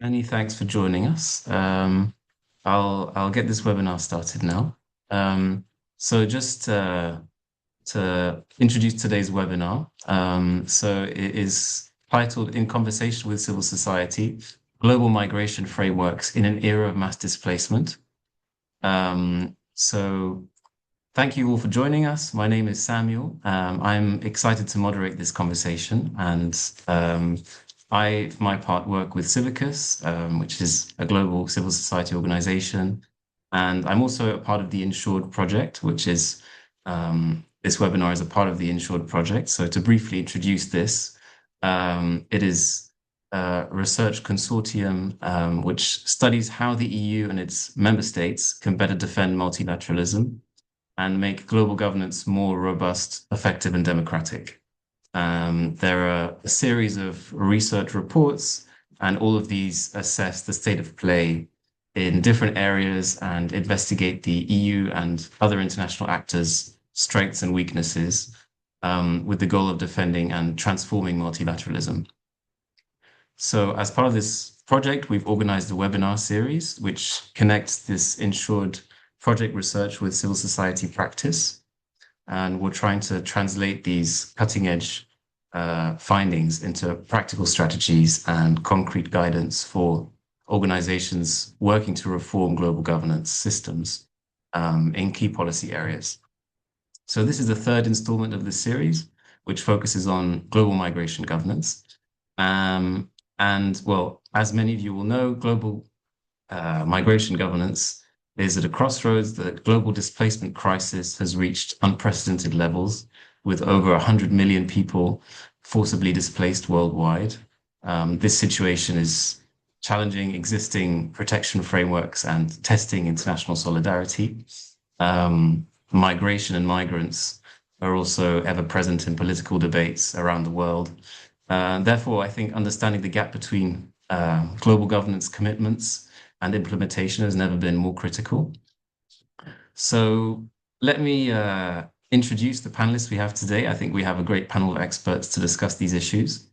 Many thanks for joining us. I'll get this webinar started now. So just to introduce today's webinar. So it is titled "In Conversation with Civil Society: Global Migration Frameworks in an Era of Mass Displacement." So thank you all for joining us. My name is Samuel. I'm excited to moderate this conversation, and I, for my part, work with Civicus, which is a global civil society organization, and I'm also a part of the Insured project, which is this webinar is a part of the Insured project. So to briefly introduce this, it is a research consortium which studies how the EU and its member states can better defend multilateralism and make global governance more robust, effective, and democratic. There are a series of research reports, and all of these assess the state of play in different areas and investigate the EU and other international actors' strengths and weaknesses, with the goal of defending and transforming multilateralism. So, as part of this project, we've organized a webinar series which connects this Insured project research with civil society practice. And we're trying to translate these cutting edge findings into practical strategies and concrete guidance for organizations working to reform global governance systems in key policy areas. So this is the third installment of this series, which focuses on global migration governance. Um, and well, as many of you will know, global migration governance is at a crossroads. The global displacement crisis has reached unprecedented levels, with over 100 million people forcibly displaced worldwide. This situation is challenging existing protection frameworks and testing international solidarity. Migration and migrants are also ever present in political debates around the world. Therefore, I think understanding the gap between global governance commitments and implementation has never been more critical. So let me introduce the panelists we have today. I think we have a great panel of experts to discuss these issues.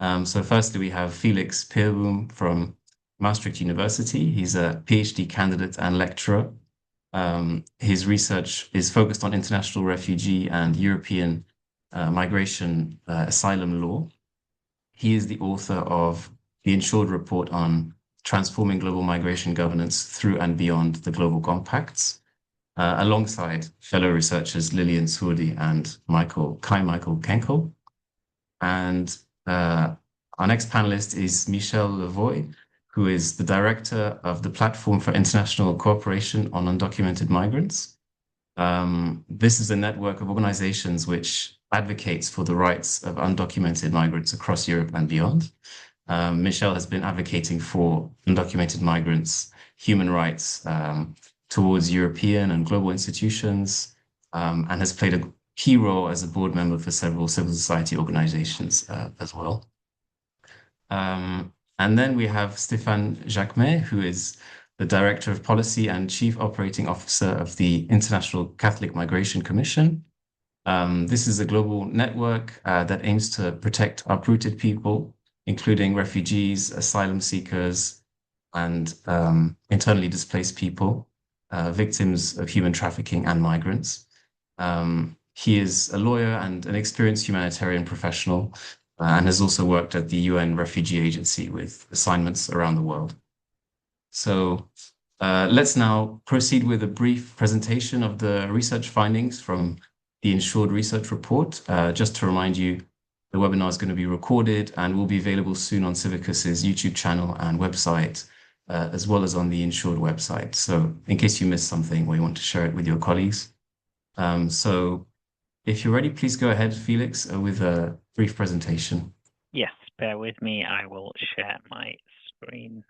So firstly, we have Felix Peerboom from Maastricht University. He's a PhD candidate and lecturer. His research is focused on international refugee and European migration asylum law. He is the author of the Insured Report on Transforming Global Migration Governance Through and Beyond the Global Compacts, alongside fellow researchers Lilian Sourdi and Michael Kenkel. And our next panelist is Michel Levoy, who is the director of the Platform for International Cooperation on Undocumented Migrants. This is a network of organizations which advocates for the rights of undocumented migrants across Europe and beyond. Michel has been advocating for undocumented migrants, human rights towards European and global institutions, and has played a key role as a board member for several civil society organizations as well. And then we have Stéphane Jacquemet, who is the Director of Policy and Chief Operating Officer of the International Catholic Migration Commission. This is a global network that aims to protect uprooted people, including refugees, asylum seekers, and internally displaced people, victims of human trafficking and migrants. He is a lawyer and an experienced humanitarian professional, and has also worked at the UN Refugee Agency with assignments around the world. So let's now proceed with a brief presentation of the research findings from the Insured Research Report. Just to remind you, the webinar is going to be recorded and will be available soon on Civicus's YouTube channel and website, as well as on the Insured website. So in case you missed something or you want to share it with your colleagues. So if you're ready, please go ahead, Felix, with a brief presentation. Yes, bear with me. I will share my screen.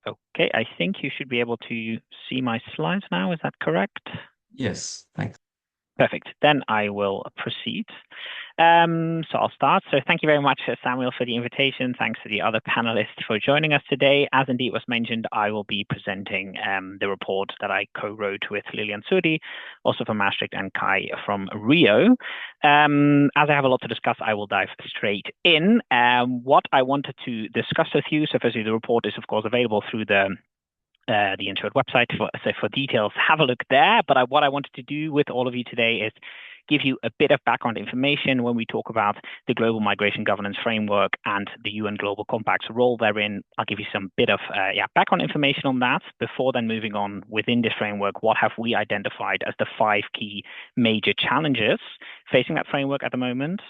Okay, I think you should be able to see my slides now. Is that correct? Yes, thanks. Perfect. Then I will proceed. So I'll start. So thank you very much, Samuel, for the invitation. Thanks to the other panelists for joining us today. As indeed was mentioned, I will be presenting the report that I co-wrote with Lilian Sudi, also from Maastricht, and Kai from Rio. As I have a lot to discuss, I will dive straight in. What I wanted to discuss with you, so firstly, the report is, of course, available through the Intuit website. For details, have a look there. But what I wanted to do with all of you today is give you a bit of background information when we talk about the Global Migration Governance Framework and the UN Global Compact's role therein. I'll give you some bit of background information on that before then moving on within this framework. What have we identified as the 5 key major challenges facing that framework at the moment?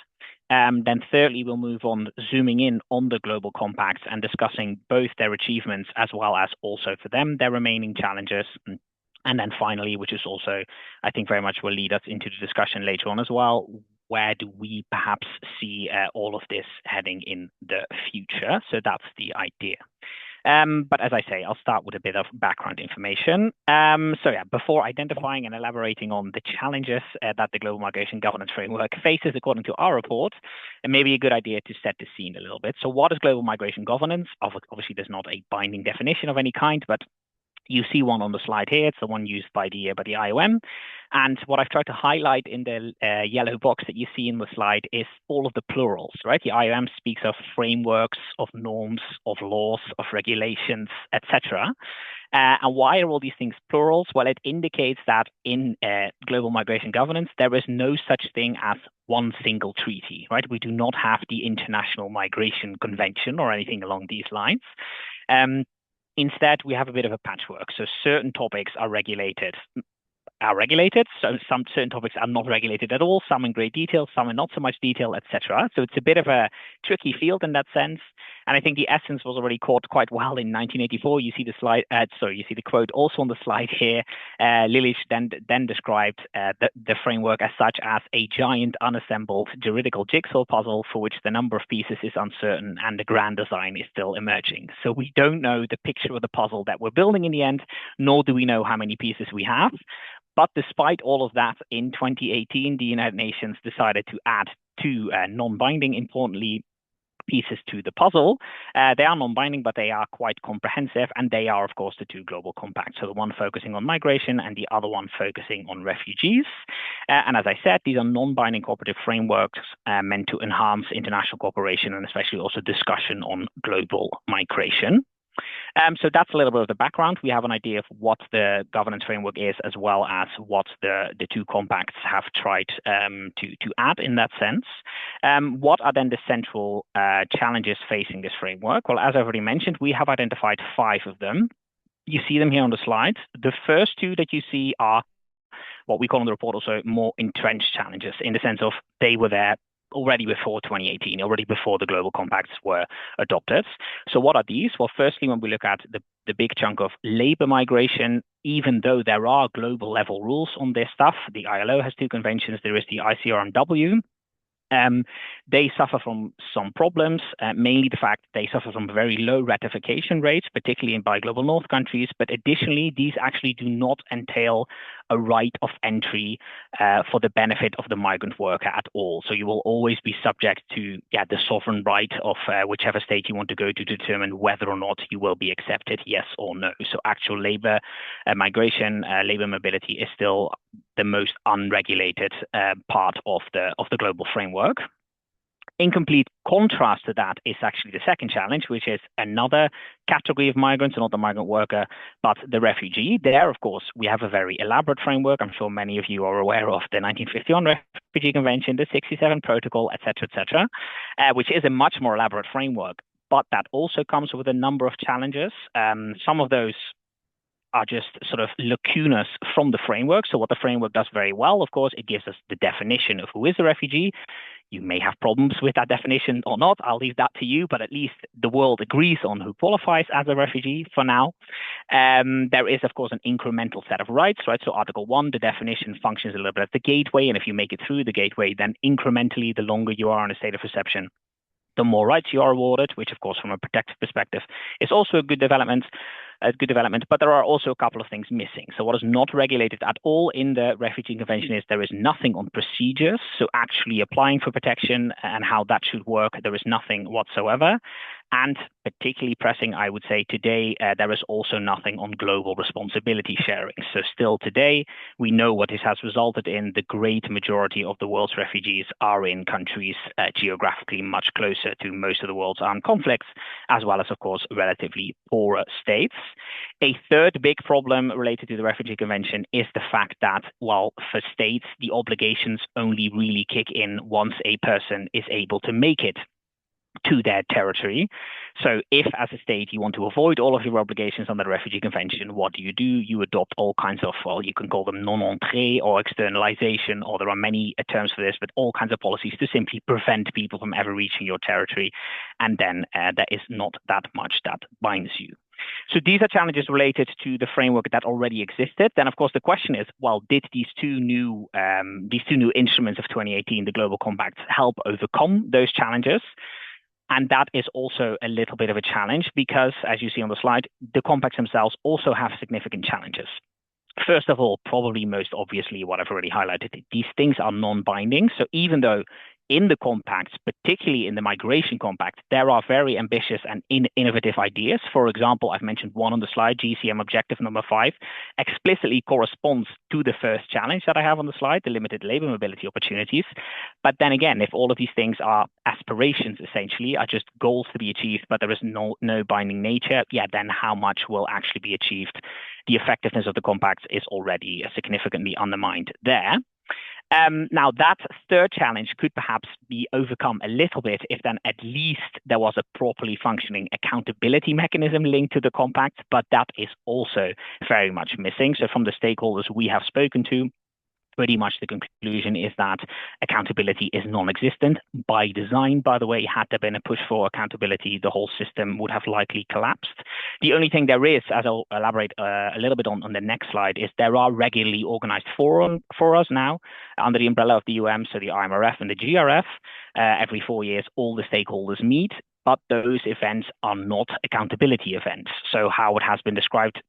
Then thirdly, we'll move on zooming in on the global compacts and discussing both their achievements as well as also for them, their remaining challenges. And then finally, which is also, I think, very much will lead us into the discussion later on as well, where do we perhaps see all of this heading in the future? So that's the idea. But as I say, I'll start with a bit of background information. Before identifying and elaborating on the challenges that the Global Migration Governance Framework faces according to our report, it may be a good idea to set the scene a little bit. So what is global migration governance? Obviously, there's not a binding definition of any kind, but you see one on the slide here. It's the one used by the IOM. And what I've tried to highlight in the yellow box that you see in the slide is all of the plurals, right? The IOM speaks of frameworks, of norms, of laws, of regulations, etc. And why are all these things plurals? Well, it indicates that in global migration governance, there is no such thing as one single treaty, right? We do not have the International Migration Convention or anything along these lines. Instead, we have a bit of a patchwork. So certain topics are regulated. So some certain topics are not regulated at all, some in great detail, some in not so much detail, etc. So it's a bit of a tricky field in that sense. And I think the essence was already caught quite well in 1984. You see the slide, you see the quote also on the slide here. Lilic then described the framework as such as a giant unassembled juridical jigsaw puzzle for which the number of pieces is uncertain and the grand design is still emerging. So we don't know the picture of the puzzle that we're building in the end, nor do we know how many pieces we have. But despite all of that, in 2018, the United Nations decided to add 2 non-binding, importantly, pieces to the puzzle. They are non-binding, but they are quite comprehensive, and they are, of course, the 2 global compacts. So the one focusing on migration and the other one focusing on refugees. And as I said, these are non-binding cooperative frameworks meant to enhance international cooperation and especially also discussion on global migration. So that's a little bit of the background. We have an idea of what the governance framework is, as well as what the 2 compacts have tried to add in that sense. What are then the central challenges facing this framework? Well, as I already mentioned, we have identified 5 of them. You see them here on the slide. The first 2 that you see are what we call in the report also more entrenched challenges, in the sense of they were there already before 2018, already before the global compacts were adopted. So what are these? Well, firstly, when we look at the big chunk of labor migration, even though there are global level rules on this stuff, the ILO has 2 conventions, there is the ICRMW. They suffer from some problems, mainly the fact they suffer from very low ratification rates, particularly by global north countries. But additionally, these actually do not entail a right of entry for the benefit of the migrant worker at all. So you will always be subject to the sovereign right of whichever state you want to go to determine whether or not you will be accepted, yes or no. So actual labor migration, labor mobility is still the most unregulated part of the global framework. In complete contrast to that is actually the second challenge, which is another category of migrants, not the migrant worker, but the refugee. There, of course, we have a very elaborate framework. I'm sure many of you are aware of the 1951 Refugee Convention, the 67 Protocol, etc., which is a much more elaborate framework. But that also comes with a number of challenges. Some of those are just sort of lacunas from the framework. So what the framework does very well, of course, it gives us the definition of who is a refugee. You may have problems with that definition or not. I'll leave that to you, but at least the world agrees on who qualifies as a refugee for now. There is, of course, an incremental set of rights, right? So Article 1, the definition functions a little bit as the gateway. And if you make it through the gateway, then incrementally, the longer you are in a state of reception, the more rights you are awarded, which, of course, from a protective perspective, is also a good development. a good development, but there are also a couple of things missing. So what is not regulated at all in the Refugee Convention is there is nothing on procedures. So actually applying for protection and how that should work, there is nothing whatsoever. And particularly pressing, I would say today, there is also nothing on global responsibility sharing. So still today, we know what this has resulted in. The great majority of the world's refugees are in countries geographically much closer to most of the world's armed conflicts, as well as, of course, relatively poorer states. A third big problem related to the Refugee Convention is the fact that, well, for states, the obligations only really kick in once a person is able to make it to their territory. So if as a state you want to avoid all of your obligations under the Refugee Convention, what do? You adopt all kinds of, well, you can call them non-entrée or externalization, or there are many terms for this, but all kinds of policies to simply prevent people from ever reaching your territory. And then there is not that much that binds you. So these are challenges related to the framework that already existed. Then, of course, the question is, well, did these two new instruments of 2018, the Global Compact, help overcome those challenges? And that is also a little bit of a challenge because, as you see on the slide, the compacts themselves also have significant challenges. First of all, probably most obviously what I've already highlighted, these things are non-binding. So even though in the compacts, particularly in the migration compact, there are very ambitious and innovative ideas. For example, I've mentioned one on the slide, GCM objective number 5, explicitly corresponds to the first challenge that I have on the slide, the limited labor mobility opportunities. But then again, if all of these things are aspirations, essentially, are just goals to be achieved, but there is no binding nature, then how much will actually be achieved? The effectiveness of the compacts is already significantly undermined there. Now, that third challenge could perhaps be overcome a little bit if then at least there was a properly functioning accountability mechanism linked to the compact, but that is also very much missing. So from the stakeholders we have spoken to, pretty much the conclusion is that accountability is non-existent by design. By the way, had there been a push for accountability, the whole system would have likely collapsed. The only thing there is, as I'll elaborate a little bit on the next slide, is there are regularly organized forums now under the umbrella of the so the IMRF and the GRF. Every 4 years, all the stakeholders meet, but those events are not accountability events. So how it has been described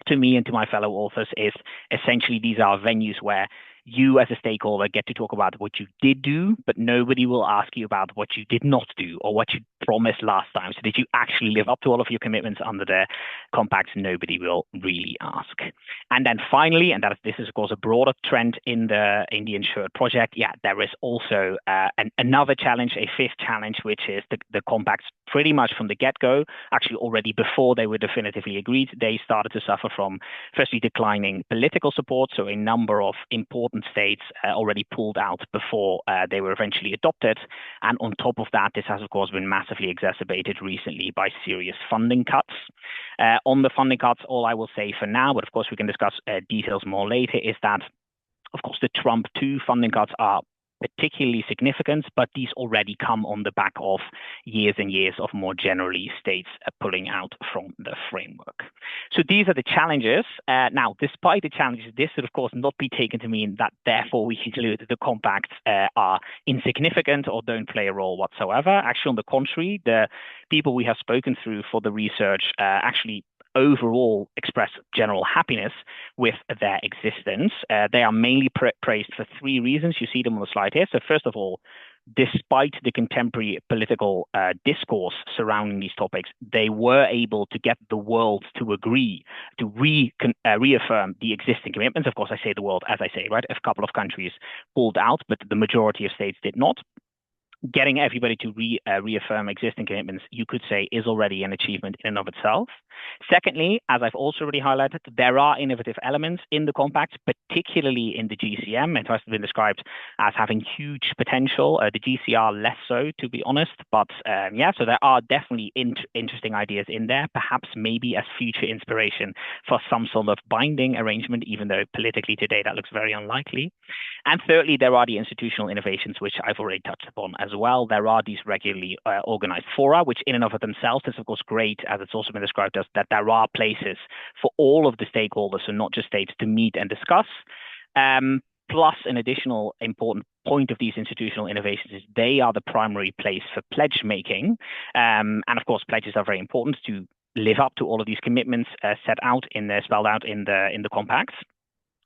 to me and to my fellow authors is essentially these are venues where you as a stakeholder get to talk about what you did do, but nobody will ask you about what you did not do or what you promised last time. So did you actually live up to all of your commitments under the compacts? Nobody will really ask. And then finally, and this is of course a broader trend in the Insured project, there is also another challenge, a fifth challenge, which is the compacts pretty much from the get-go, actually already before they were definitively agreed, they started to suffer from firstly declining political support. So a number of important states already pulled out before they were eventually adopted. And on top of that, this has, of course, been massively exacerbated recently by serious funding cuts. On the funding cuts, all I will say for now, but of course we can discuss details more later, is that, of course, the Trump 2 funding cuts are particularly significant, but these already come on the back of years and years of more generally states pulling out from the framework. So these are the challenges. Now, despite the challenges, this should, of course, not be taken to mean that therefore we conclude the compacts are insignificant or don't play a role whatsoever. Actually, on the contrary, the people we have spoken through for the research actually overall express general happiness with their existence. They are mainly praised for 3 reasons. You see them on the slide here. So first of all, despite the contemporary political discourse surrounding these topics, they were able to get the world to agree to reaffirm the existing commitments. Of course, I say the world, as I say, right? A couple of countries pulled out, but the majority of states did not. Getting everybody to reaffirm existing commitments, you could say, is already an achievement in and of itself. Secondly, as I've also already highlighted, there are innovative elements in the compact, particularly in the GCM. It has been described as having huge potential. The GCR less so, to be honest. But so there are definitely interesting ideas in there, perhaps maybe as future inspiration for some sort of binding arrangement, even though politically today that looks very unlikely. And thirdly, there are the institutional innovations, which I've already touched upon as well. There are these regularly organized fora, which in and of themselves is, of course, great, as it's also been described as that there are places for all of the stakeholders, so not just states, to meet and discuss. Plus, an additional important point of these institutional innovations is they are the primary place for pledge making. And of course, pledges are very important to live up to all of these commitments spelled out in the compacts.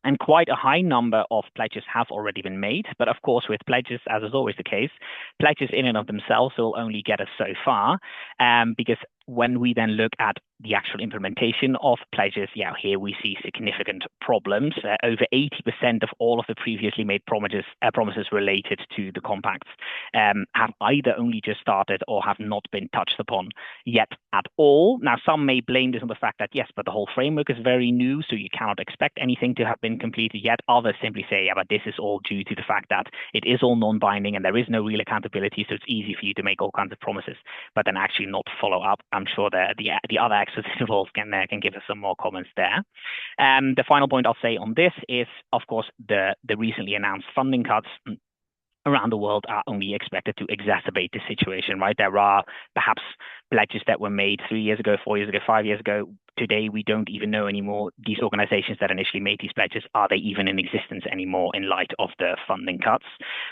And quite a high number of pledges have already been made. But of course, with pledges, as is always the case, pledges in and of themselves will only get us so far, because when we then look at the actual implementation of pledges, here we see significant problems. Over 80% of all of the previously made promises related to the compacts have either only just started or have not been touched upon yet at all. Now, some may blame this on the fact that, yes, but the whole framework is very new, so you cannot expect anything to have been completed yet. Others simply say, but this is all due to the fact that it is all non-binding and there is no real accountability, so it's easy for you to make all kinds of promises, but then actually not follow up. I'm sure that the other experts involved can give us some more comments there. The final point I'll say on this is, of course, the recently announced funding cuts around the world are only expected to exacerbate the situation, right? There are perhaps pledges that were made 3 years ago, 4 years ago, 5 years ago. Today, we don't even know anymore. These organizations that initially made these pledges, are they even in existence anymore in light of the funding cuts?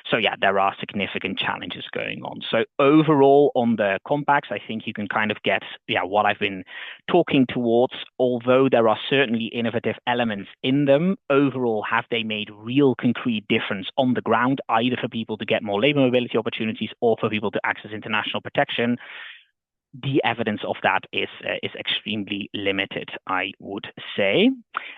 So there are significant challenges going on. So overall, on the compacts, I think you can kind of get what I've been talking towards. Although there are certainly innovative elements in them, overall, have they made real concrete difference on the ground, either for people to get more labor mobility opportunities or for people to access international protection? The evidence of that is extremely limited, I would say.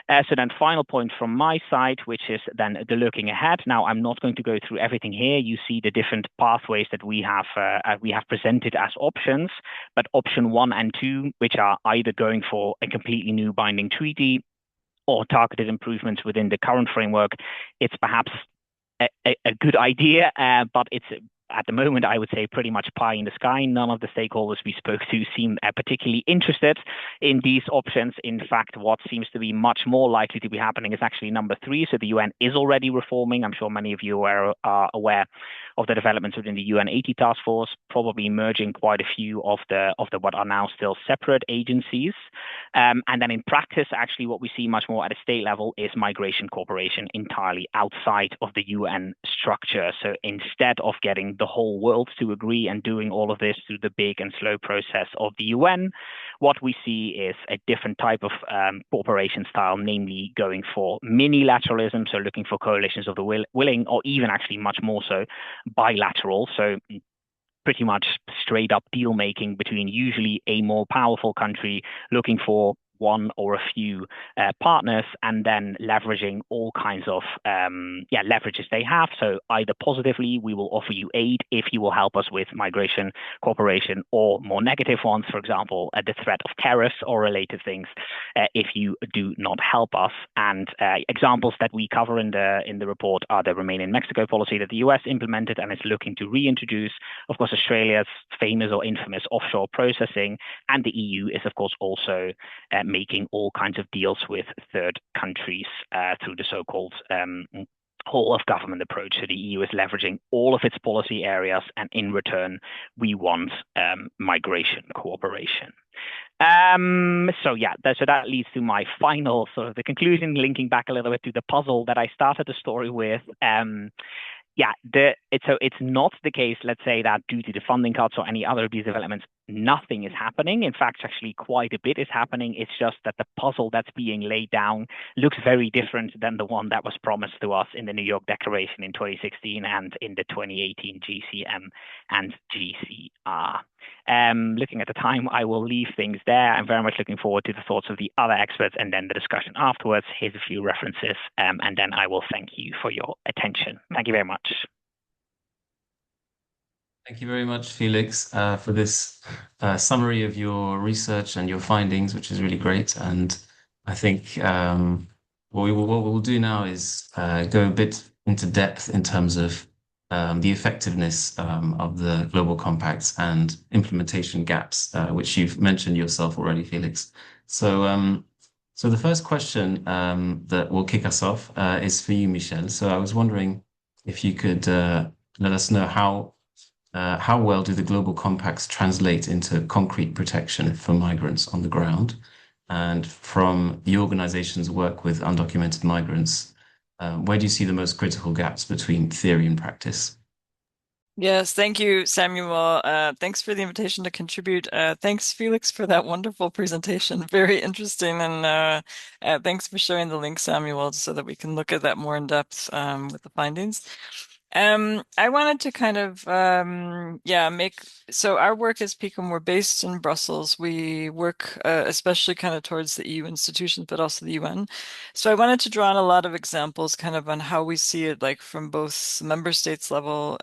So then final point from my side, which is then the looking ahead. Now, I'm not going to go through everything here. You see the different pathways that we have presented as options, but option 1 and 2, which are either going for a completely new binding treaty or targeted improvements within the current framework, it's perhaps a good idea, but it's at the moment, I would say pretty much pie in the sky. None of the stakeholders we spoke to seem particularly interested in these options. In fact, what seems to be much more likely to be happening is actually number 3. So the UN is already reforming. I'm sure many of you are aware of the developments within the UN 80 task force, probably merging quite a few of the what are now still separate agencies. And then in practice, actually, what we see much more at a state level is migration cooperation entirely outside of the UN structure. So instead of getting the whole world to agree and doing all of this through the big and slow process of the UN, what we see is a different type of cooperation style, namely going for minilateralism, so looking for coalitions of the willing, or even actually much more so bilateral. So pretty much straight up deal making between usually a more powerful country looking for one or a few partners, and then leveraging all kinds of leverages they have. So either positively, we will offer you aid if you will help us with migration cooperation, or more negative ones, for example, the threat of tariffs or related things, if you do not help us. And examples that we cover in the report are the Remain in Mexico policy that the US implemented and is looking to reintroduce. Of course, Australia's famous or infamous offshore processing, and the EU is, of course, also making all kinds of deals with third countries through the so-called whole of government approach. So the EU is leveraging all of its policy areas, and in return, we want migration cooperation. So that leads to my final sort of the conclusion, linking back a little bit to the puzzle that I started the story with. It's not the case, let's say, that due to the funding cuts or any other of these developments, nothing is happening. In fact, actually quite a bit is happening. It's just that the puzzle that's being laid down looks very different than the one that was promised to us in the New York Declaration in 2016 and in the 2018 GCM and GCR. Looking at the time, I will leave things there. I'm very much looking forward to the thoughts of the other experts and then the discussion afterwards. Here's a few references, and then I will thank you for your attention. Thank you very much. Thank you very much, Felix, for this summary of your research and your findings, which is really great. And I think what we'll do now is go a bit into depth in terms of the effectiveness of the global compacts and implementation gaps, which you've mentioned yourself already, Felix. So the first question that will kick us off is for you, Michel. So I was wondering if you could let us know how well do the global compacts translate into concrete protection for migrants on the ground? And from the organization's work with undocumented migrants, where do you see the most critical gaps between theory and practice? Yes, thank you, Samuel. Thanks for the invitation to contribute. Thanks, Felix, for that wonderful presentation. Very interesting. And thanks for sharing the link, Samuel, so that we can look at that more in depth with the findings. I wanted to kind of, yeah, so our work as PICUM, we're based in Brussels. We work especially kind of towards the EU institutions, but also the UN. So I wanted to draw on a lot of examples kind of on how we see it like from both member states level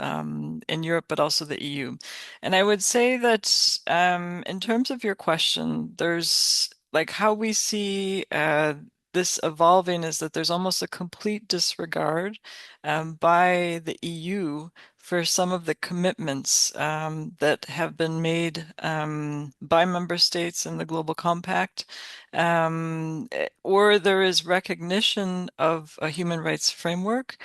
in Europe, but also the EU. And I would say that in terms of your question, there's like how we see this evolving is that there's almost a complete disregard by the EU for some of the commitments that have been made by member states in the Global Compact, or there is recognition of a human rights framework,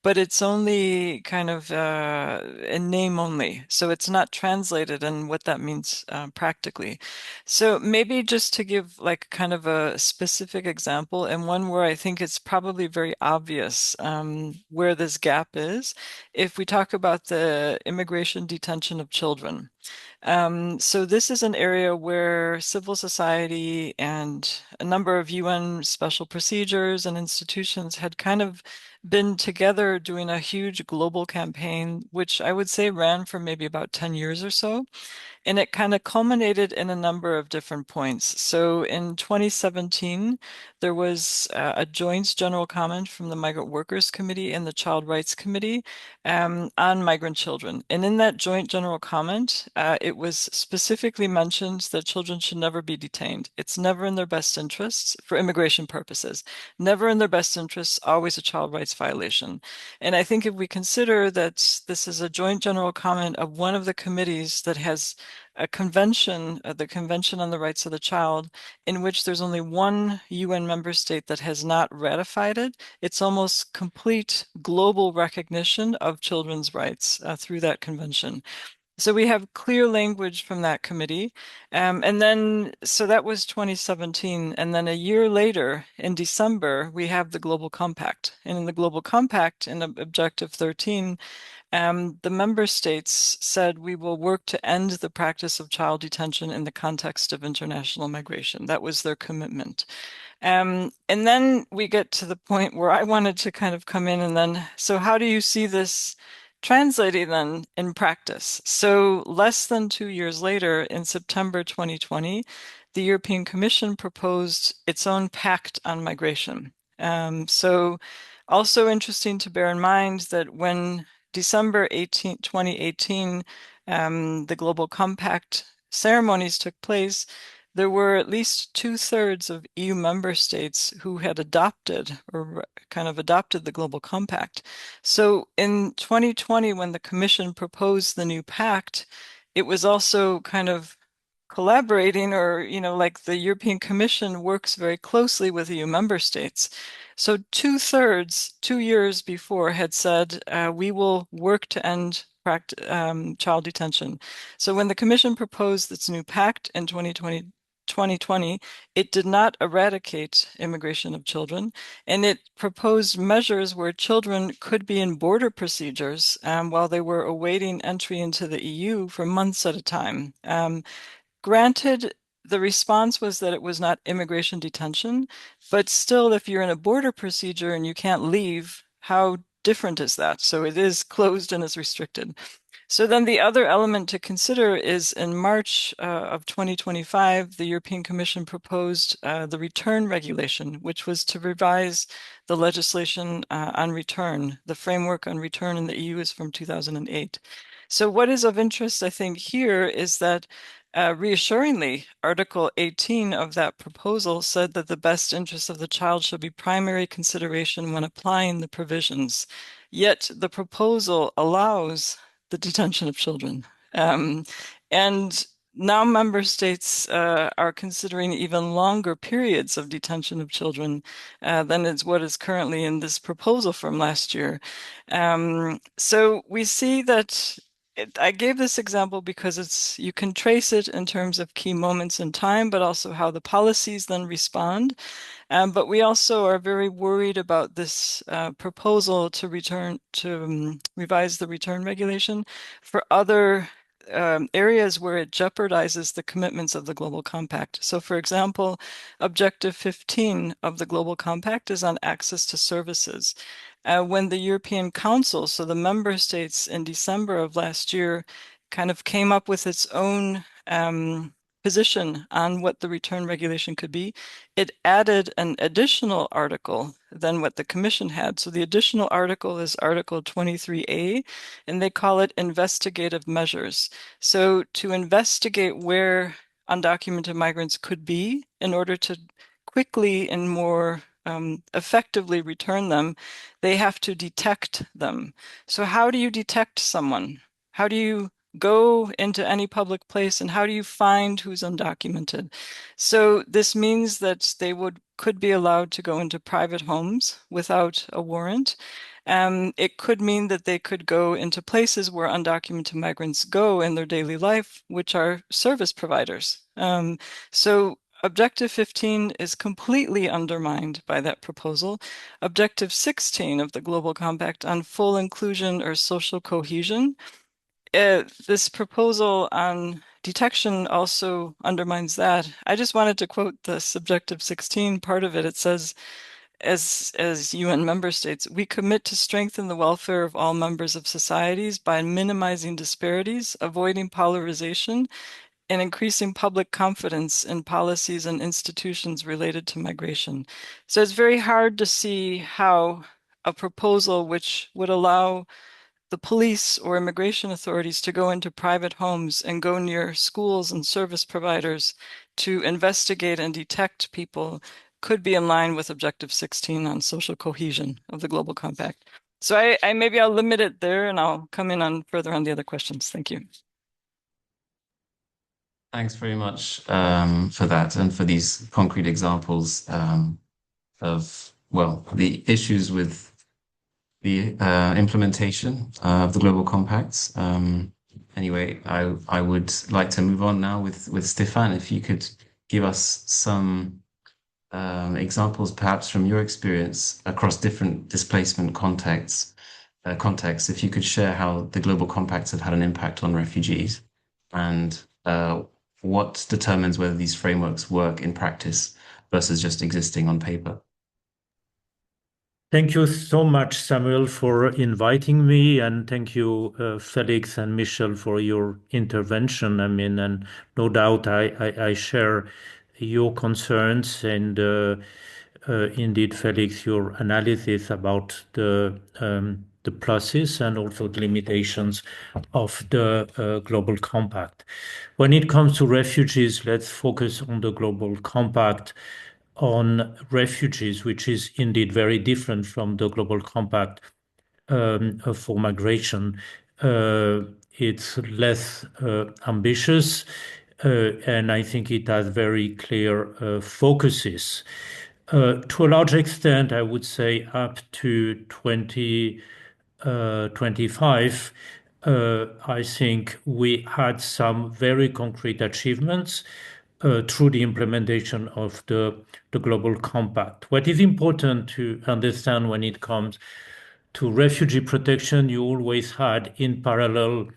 but it's only kind of in name only. So it's not translated and what that means practically. So maybe just to give like kind of a specific example and one where I think it's probably very obvious where this gap is, if we talk about the immigration detention of children. So this is an area where civil society and a number of UN special procedures and institutions had kind of been together doing a huge global campaign, which I would say ran for maybe about 10 years or so. And it kind of culminated in a number of different points. So in 2017, there was a joint general comment from the Migrant Workers Committee and the Child Rights Committee on migrant children. And in that joint general comment, it was specifically mentioned that children should never be detained. It's never in their best interests for immigration purposes. Never in their best interests, always a child rights violation. And I think if we consider that this is a joint general comment of one of the committees that has a convention, the Convention on the Rights of the Child, in which there's only one UN member state that has not ratified it. It's almost complete global recognition of children's rights through that convention. So we have clear language from that committee. And then, so that was 2017. And then a year later, in December, we have the Global Compact. And in the Global Compact, in Objective 13, the member states said we will work to end the practice of child detention in the context of international migration. That was their commitment. And then we get to the point where I wanted to kind of come in and then, so how do you see this translating then in practice? So less than 2 years later, in September 2020, the European Commission proposed its own pact on migration. So also interesting to bear in mind that when December 2018, the Global Compact ceremonies took place, there were at least 2/3 of EU member states who had adopted or kind of adopted the Global Compact. So in 2020, when the Commission proposed the new pact, it was also kind of collaborating or, like the European Commission works very closely with EU member states. So 2/3, 2 years before, had said, we will work to end child detention. So when the Commission proposed its new pact in 2020, it did not eradicate immigration of children, and it proposed measures where children could be in border procedures while they were awaiting entry into the EU for months at a time. Granted, the response was that it was not immigration detention, but still, if you're in a border procedure and you can't leave, how different is that? So it is closed and is restricted. So then the other element to consider is in March of 2025, the European Commission proposed the return regulation, which was to revise the legislation on return. The framework on return in the EU is from 2008. So what is of interest, I think, here is that reassuringly, Article 18 of that proposal said that the best interest of the child should be primary consideration when applying the provisions. Yet the proposal allows the detention of children. And now member states are considering even longer periods of detention of children than is what is currently in this proposal from last year. So we see that I gave this example because you can trace it in terms of key moments in time, but also how the policies then respond. But we also are very worried about this proposal to revise the return regulation for other areas where it jeopardizes the commitments of the Global Compact. So, for example, Objective 15 of the Global Compact is on access to services. When the European Council, so the member states in December of last year, kind of came up with its own position on what the return regulation could be, it added an additional article than what the Commission had. So the additional article is Article 23A, and they call it investigative measures. So to investigate where undocumented migrants could be in order to quickly and more effectively return them, they have to detect them. So how do you detect someone? How do you go into any public place and how do you find who's undocumented? So this means that they could be allowed to go into private homes without a warrant. It could mean that they could go into places where undocumented migrants go in their daily life, which are service providers. So Objective 15 is completely undermined by that proposal. Objective 16 of the Global Compact on full inclusion or social cohesion, this proposal on detection also undermines that. I just wanted to quote the Objective 16 part of it. It says, as UN member states, we commit to strengthen the welfare of all members of societies by minimizing disparities, avoiding polarization, and increasing public confidence in policies and institutions related to migration. So it's very hard to see how a proposal which would allow the police or immigration authorities to go into private homes and go near schools and service providers to investigate and detect people could be in line with Objective 16 on social cohesion of the Global Compact. So I maybe I'll limit it there and I'll come in on further on the other questions. Thank you. Thanks very much for that and for these concrete examples of, well, the issues with the implementation of the global compacts. Anyway, I would like to move on now with Stefan. If you could give us some examples, perhaps from your experience across different displacement contexts, if you could share how the global compacts have had an impact on refugees and what determines whether these frameworks work in practice versus just existing on paper. Thank you so much, Samuel, for inviting me, and thank you, Felix and Michel, for your intervention. I mean, and no doubt I share your concerns and indeed, Felix, your analysis about the pluses and also the limitations of the Global Compact. When it comes to refugees, let's focus on the Global Compact on refugees, which is indeed very different from the Global Compact for migration. It's less ambitious, and I think it has very clear focuses. To a large extent, I would say up to 2025, I think we had some very concrete achievements through the implementation of the Global Compact. What is important to understand when it comes to refugee protection, you always had in parallel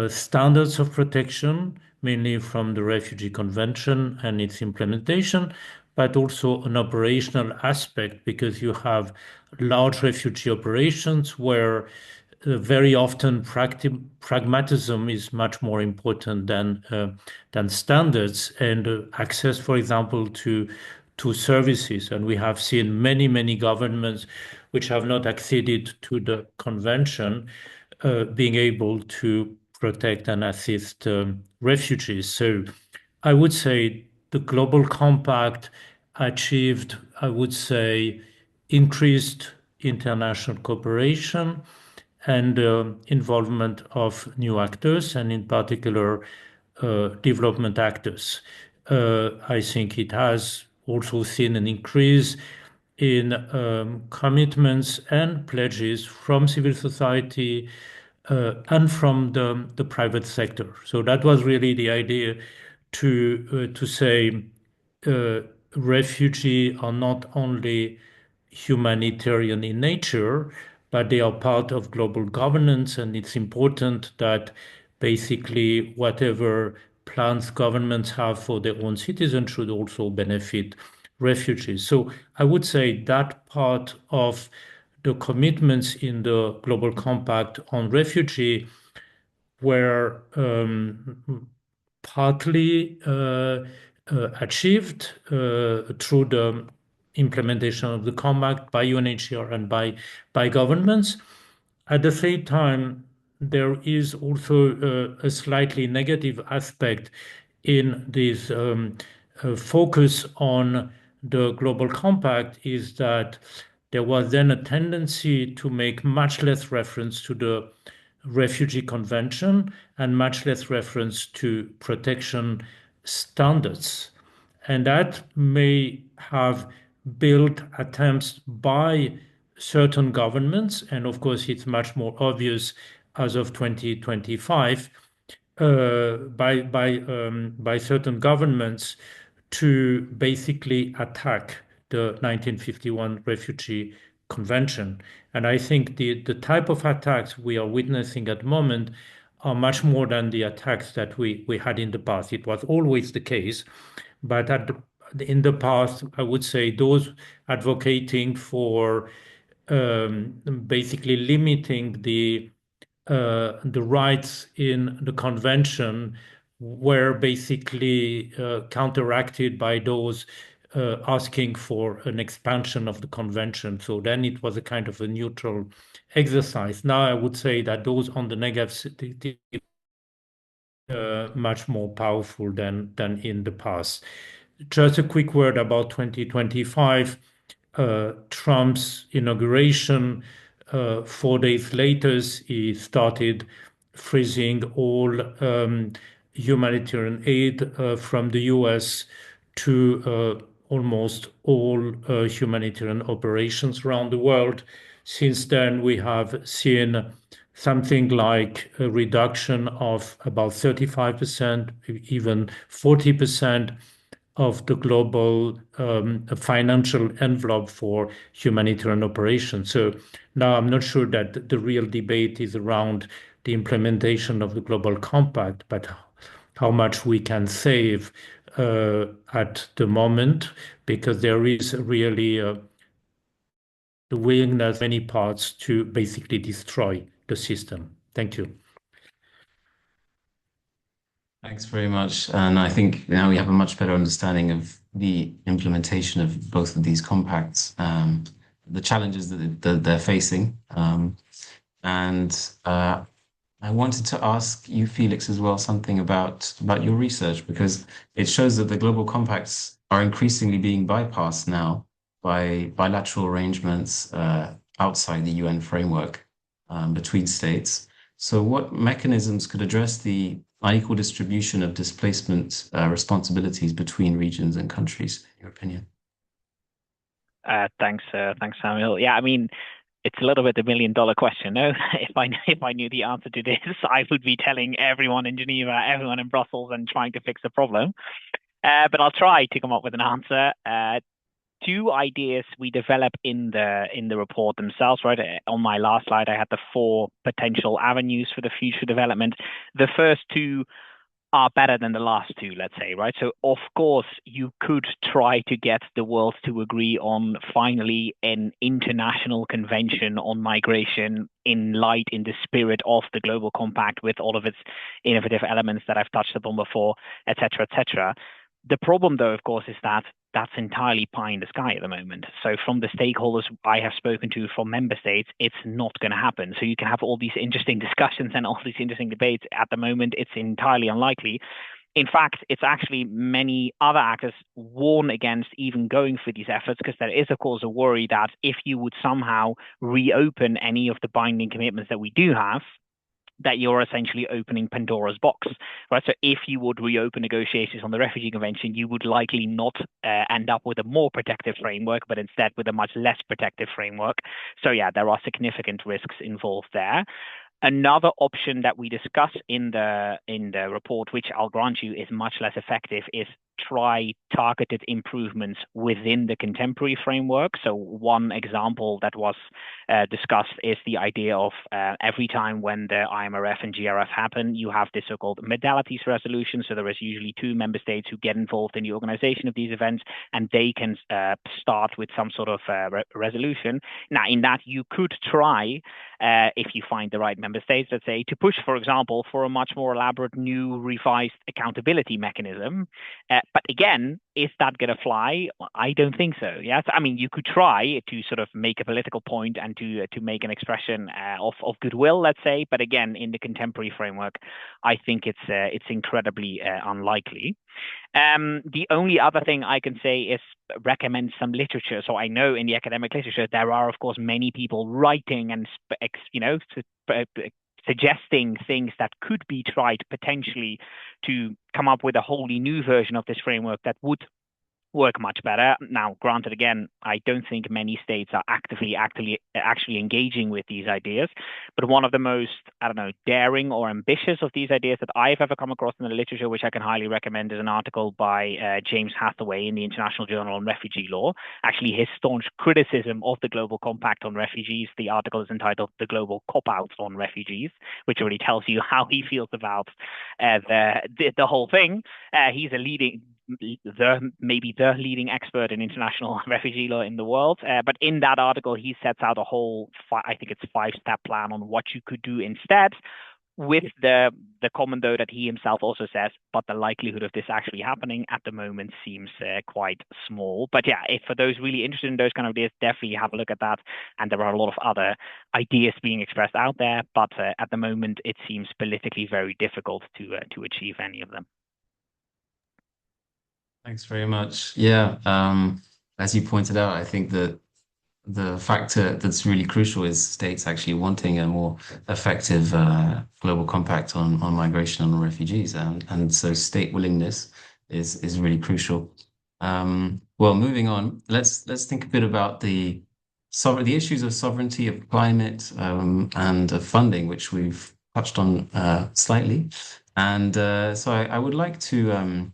standards of protection, mainly from the Refugee Convention and its implementation, but also an operational aspect because you have large refugee operations where very often pragmatism is much more important than standards and access, for example, to services. And we have seen many governments which have not acceded to the convention being able to protect and assist refugees. So I would say the Global Compact achieved, I would say, increased international cooperation and involvement of new actors, and in particular, development actors. I think it has also seen an increase in commitments and pledges from civil society, and from the private sector. So that was really the idea to say refugees are not only humanitarian in nature, but they are part of global governance, and it's important that basically whatever plans governments have for their own citizens should also benefit refugees. So I would say that part of the commitments in the Global Compact on refugee were partly achieved through the implementation of the compact by UNHCR and by governments. At the same time, there is also a slightly negative aspect in this focus on the global compact is that there was then a tendency to make much less reference to the Refugee Convention and much less reference to protection standards. And that may have built attempts by certain governments, and of course it's much more obvious as of 2025, by certain governments to basically attack the 1951 Refugee Convention. And I think the type of attacks we are witnessing at the moment are much more than the attacks that we had in the past. It was always the case, but in the past, I would say those advocating for basically limiting the rights in the convention were basically counteracted by those asking for an expansion of the convention. So then it was a kind of a neutral exercise. Now I would say that those on the negative much more powerful than in the past. Just a quick word about 2025. Trump's inauguration, 4 days later, he started freezing all humanitarian aid from the US to almost all humanitarian operations around the world. Since then, we have seen something like a reduction of about 35%, even 40% of the global financial envelope for humanitarian operations. So now I'm not sure that the real debate is around the implementation of the Global Compact, but how much we can save at the moment, because there is really the willingness of many parts to basically destroy the system. Thank you. Thanks very much. And I think now we have a much better understanding of the implementation of both of these compacts, the challenges that they're facing. And I wanted to ask you, Felix, as well, something about your research, because it shows that the global compacts are increasingly being bypassed now by bilateral arrangements outside the UN framework between states. So what mechanisms could address the unequal distribution of displacement responsibilities between regions and countries, in your opinion? Thanks, Samuel. Yeah, I mean, it's a little bit the $1 million question, no? If I knew the answer to this, I would be telling everyone in Geneva, everyone in Brussels, and trying to fix the problem. But I'll try to come up with an answer. Two ideas we develop in the report themselves, right? On my last slide, I had the 4 potential avenues for the future development. The first 2 are better than the last 2, let's say, right? So of course you could try to get the world to agree on finally an international convention on migration in the spirit of the Global Compact, with all of its innovative elements that I've touched upon before, et cetera, et cetera. The problem, though, of course, is that that's entirely pie in the sky at the moment. So from the stakeholders I have spoken to from member states, it's not going to happen. So you can have all these interesting discussions and all these interesting debates. At the moment, it's entirely unlikely. In fact, it's actually many other actors warn against even going for these efforts, because there is, of course, a worry that if you would somehow reopen any of the binding commitments that we do have, that you're essentially opening Pandora's box, right? So if you would reopen negotiations on the Refugee Convention, you would likely not end up with a more protective framework, but instead with a much less protective framework. So yeah, there are significant risks involved there. Another option that we discuss in the report, which I'll grant you is much less effective, is try targeted improvements within the contemporary framework. So one example that was discussed is the idea of every time when the IMRF and GRF happen, you have this so-called modalities resolution. So there is usually two member states who get involved in the organization of these events, and they can start with some sort of resolution. Now, in that, you could try, if you find the right member states, let's say, to push, for example, for a much more elaborate new revised accountability mechanism. But again, is that going to fly? I don't think so. Yes, I mean, you could try to sort of make a political point and to make an expression of goodwill, let's say. But again, in the contemporary framework, I think it's incredibly unlikely. The only other thing I can say is recommend some literature. So I know in the academic literature there are, of course, many people writing and suggesting things that could be tried potentially to come up with a wholly new version of this framework that would work much better. Now, granted, again, I don't think many states are actually engaging with these ideas. But one of the most, I don't know, daring or ambitious of these ideas that I've ever come across in the literature, which I can highly recommend, is an article by James Hathaway in the International Journal on Refugee Law. Actually, his staunch criticism of the Global Compact on refugees. The article is entitled "The Global Cop-Out on Refugees," which already tells you how he feels about the whole thing. He's maybe the leading expert in international refugee law in the world. But in that article, he sets out a whole, I think it's 5-step plan on what you could do instead, with the comment, though, that he himself also says, but the likelihood of this actually happening at the moment seems quite small. But yeah, if for those really interested in those kind of ideas, definitely have a look at that. And there are a lot of other ideas being expressed out there, but at the moment, it seems politically very difficult to achieve any of them. Thanks very much. Yeah, as you pointed out, I think that the factor that's really crucial is states actually wanting a more effective global compact on migration and on refugees, and so state willingness is really crucial. Well, moving on, let's think a bit about the issues of sovereignty, of climate, and of funding, which we've touched on slightly. And so I would like to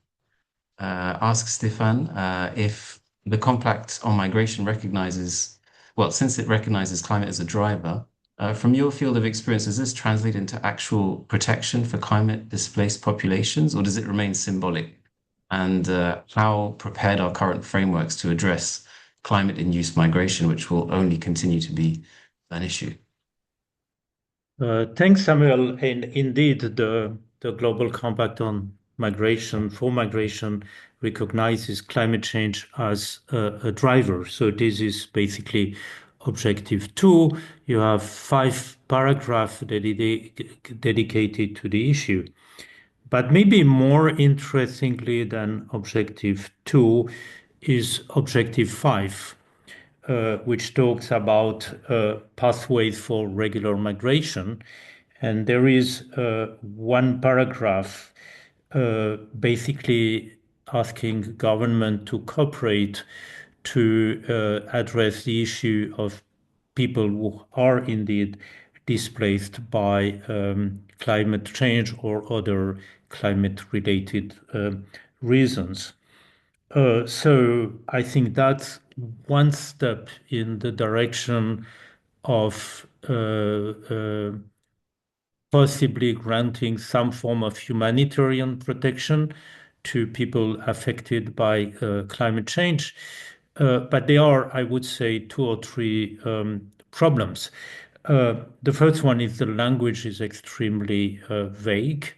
ask Stefan if the Compact on Migration recognizes, well, since it recognizes climate as a driver, from your field of experience, does this translate into actual protection for climate displaced populations, or does it remain symbolic? And how prepared are current frameworks to address climate-induced migration, which will only continue to be an issue? Thanks, Samuel. And indeed, the Global Compact on Migration for Migration recognizes climate change as a driver. So this is basically Objective 2. You have 5 paragraphs dedicated to the issue. But maybe more interestingly than Objective 2 is Objective 5. Which talks about pathways for regular migration. And there is one paragraph basically asking government to cooperate to address the issue of people who are indeed displaced by climate change or other climate-related reasons. So I think that's one step in the direction of possibly granting some form of humanitarian protection to people affected by climate change. But there are, I would say, 2 or 3 problems. The first one is the language is extremely vague.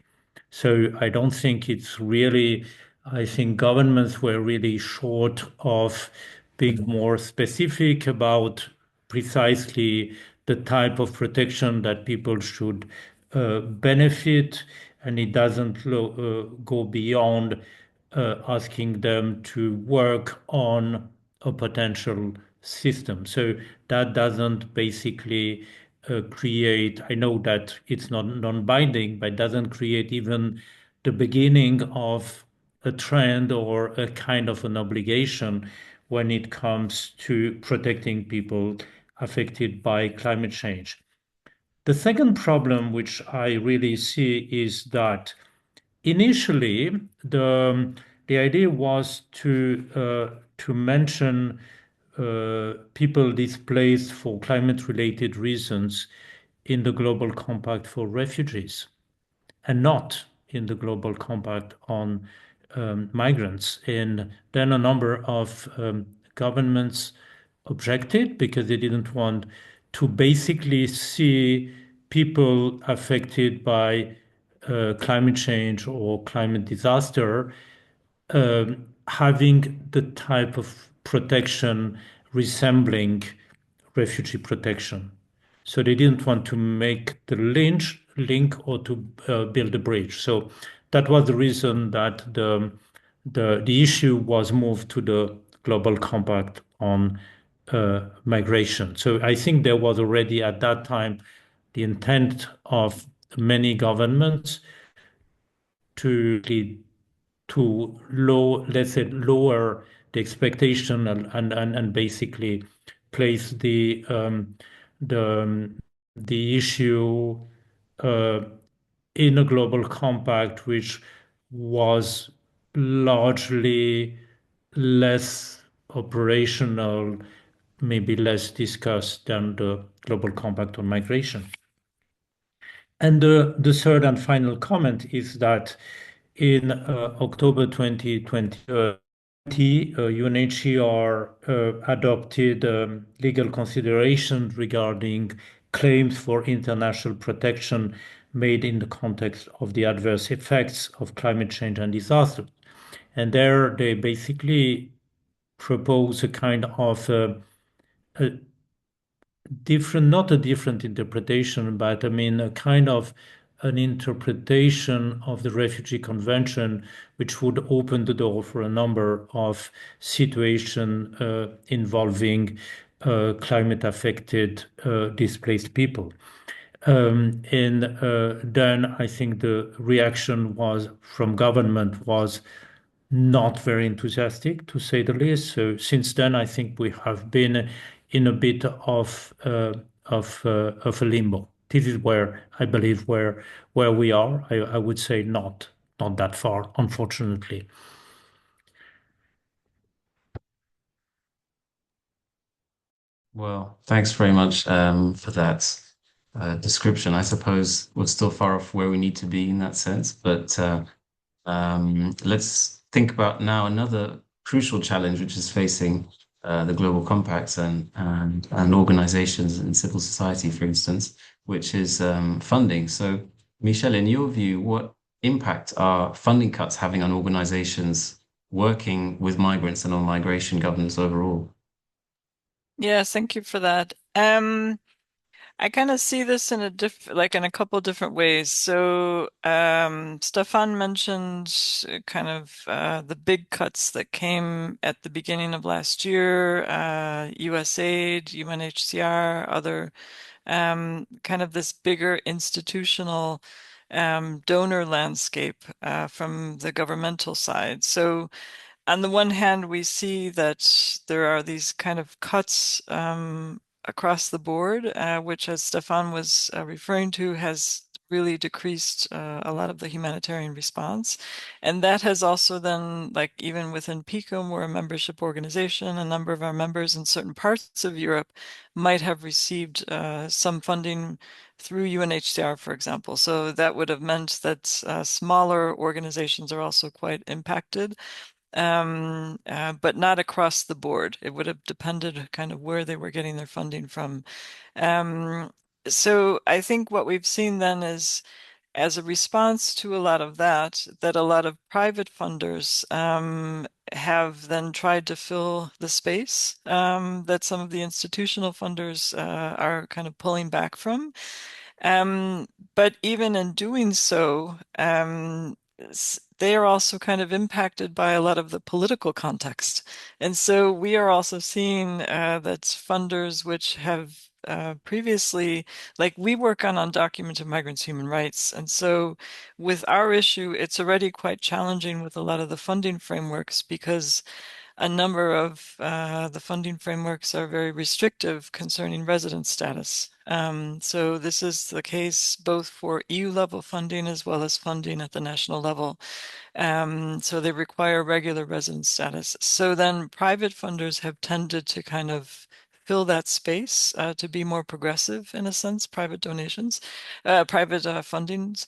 So I don't think it's really, I think governments were really short of being more specific about precisely the type of protection that people should benefit, and it doesn't go beyond asking them to work on a potential system. So that doesn't basically create, I know that it's not non-binding, but doesn't create even the beginning of a trend or a kind of an obligation when it comes to protecting people affected by climate change. The second problem, which I really see, is that initially the idea was to mention people displaced for climate-related reasons in the Global Compact for refugees, and not in the Global Compact on migrants. And then a number of governments objected because they didn't want to basically see people affected by climate change or climate disaster having the type of protection resembling refugee protection. So they didn't want to make the link or to build a bridge. So that was the reason that the issue was moved to the Global Compact on migration. So I think there was already at that time the intent of many governments to let's say, lower the expectation and basically place the the issue uh, in a global compact, which was largely less operational, maybe less discussed than the global compact on migration. And the third and final comment is that in October 2020, UNHCR adopted legal considerations regarding claims for international protection made in the context of the adverse effects of climate change and disaster. And there they basically propose a kind of a different, not a different interpretation, but I mean a kind of an interpretation of the Refugee Convention, which would open the door for a number of situations involving climate-affected displaced people. And then I think the reaction was from government was not very enthusiastic, to say the least. So since then, I think we have been in a bit of a limbo. This is where I believe where we are. I would say not that far, unfortunately. Well, thanks very much for that description. I suppose we're still far off where we need to be in that sense, but let's think about now another crucial challenge which is facing the global compacts and organizations in civil society, for instance, which is funding. So, Michelle, in your view, what impact are funding cuts having on organizations working with migrants and on migration governance overall? Yes, thank you for that. I kind of see this in in a couple different ways. So, Stefan mentioned kind of the big cuts that came at the beginning of last year, USAID, UNHCR, other kind of this bigger institutional donor landscape from the governmental side. So on the one hand, we see that there are these kind of cuts across the board, which, as Stefan was referring to, has really decreased a lot of the humanitarian response. And that has also then, like even within PICOM, we're a membership organization, a number of our members in certain parts of Europe might have received some funding through UNHCR, for example. So that would have meant that smaller organizations are also quite impacted, but not across the board. It would have depended kind of where they were getting their funding from. So I think what we've seen then is, as a response to a lot of that, that a lot of private funders have then tried to fill the space that some of the institutional funders are kind of pulling back from. But even in doing so, they are also kind of impacted by a lot of the political context. And so we are also seeing that funders which have previously, like we work on undocumented migrants' human rights. And so with our issue, it's already quite challenging with a lot of the funding frameworks because a number of the funding frameworks are very restrictive concerning resident status. So this is the case both for EU level funding as well as funding at the national level. So they require regular resident status. So then private funders have tended to kind of fill that space to be more progressive in a sense, private donations, private fundings.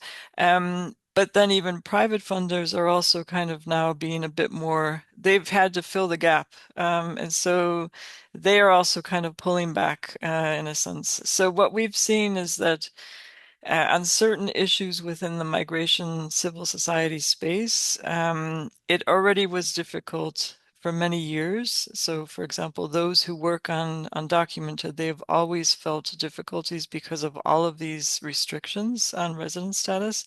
But then even private funders are also kind of now being a bit more, they've had to fill the gap. And so they are also kind of pulling back in a sense. So what we've seen is that on certain issues within the migration civil society space, it already was difficult for many years. So, for example, those who work on undocumented, they've always felt difficulties because of all of these restrictions on resident status.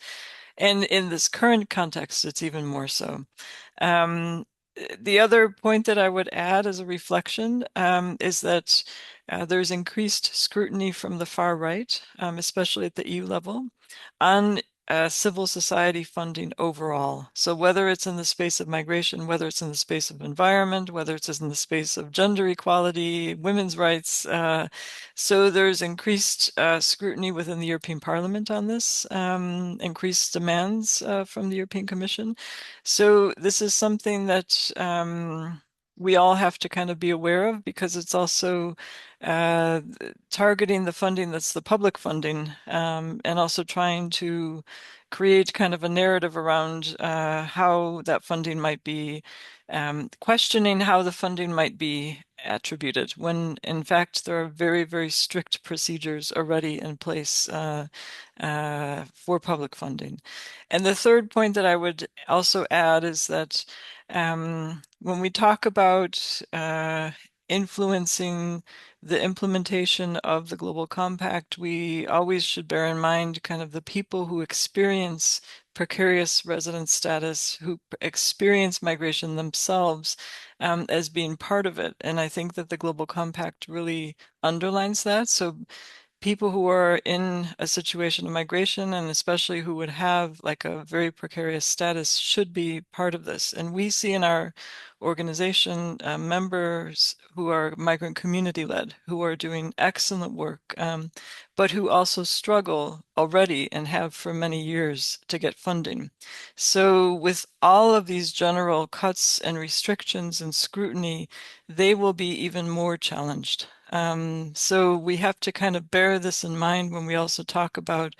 And in this current context, it's even more so. The other point that I would add as a reflection is that there's increased scrutiny from the far right, especially at the EU level, on civil society funding overall. So whether it's in the space of migration, whether it's in the space of environment, whether it's in the space of gender equality, women's rights. So there's increased scrutiny within the European Parliament on this, increased demands from the European Commission. So this is something that we all have to kind of be aware of because it's also targeting the funding that's the public funding and also trying to create kind of a narrative around how that funding might be, questioning how the funding might be attributed when in fact there are very, very strict procedures already in place for public funding. And the third point that I would also add is that when we talk about influencing the implementation of the Global Compact, we always should bear in mind kind of the people who experience precarious resident status, who experience migration themselves as being part of it. And I think that the Global Compact really underlines that. So people who are in a situation of migration and especially who would have like a very precarious status should be part of this. And we see in our organization members who are migrant community led, who are doing excellent work, but who also struggle already and have for many years to get funding. So with all of these general cuts and restrictions and scrutiny, they will be even more challenged. So we have to kind of bear this in mind when we also talk about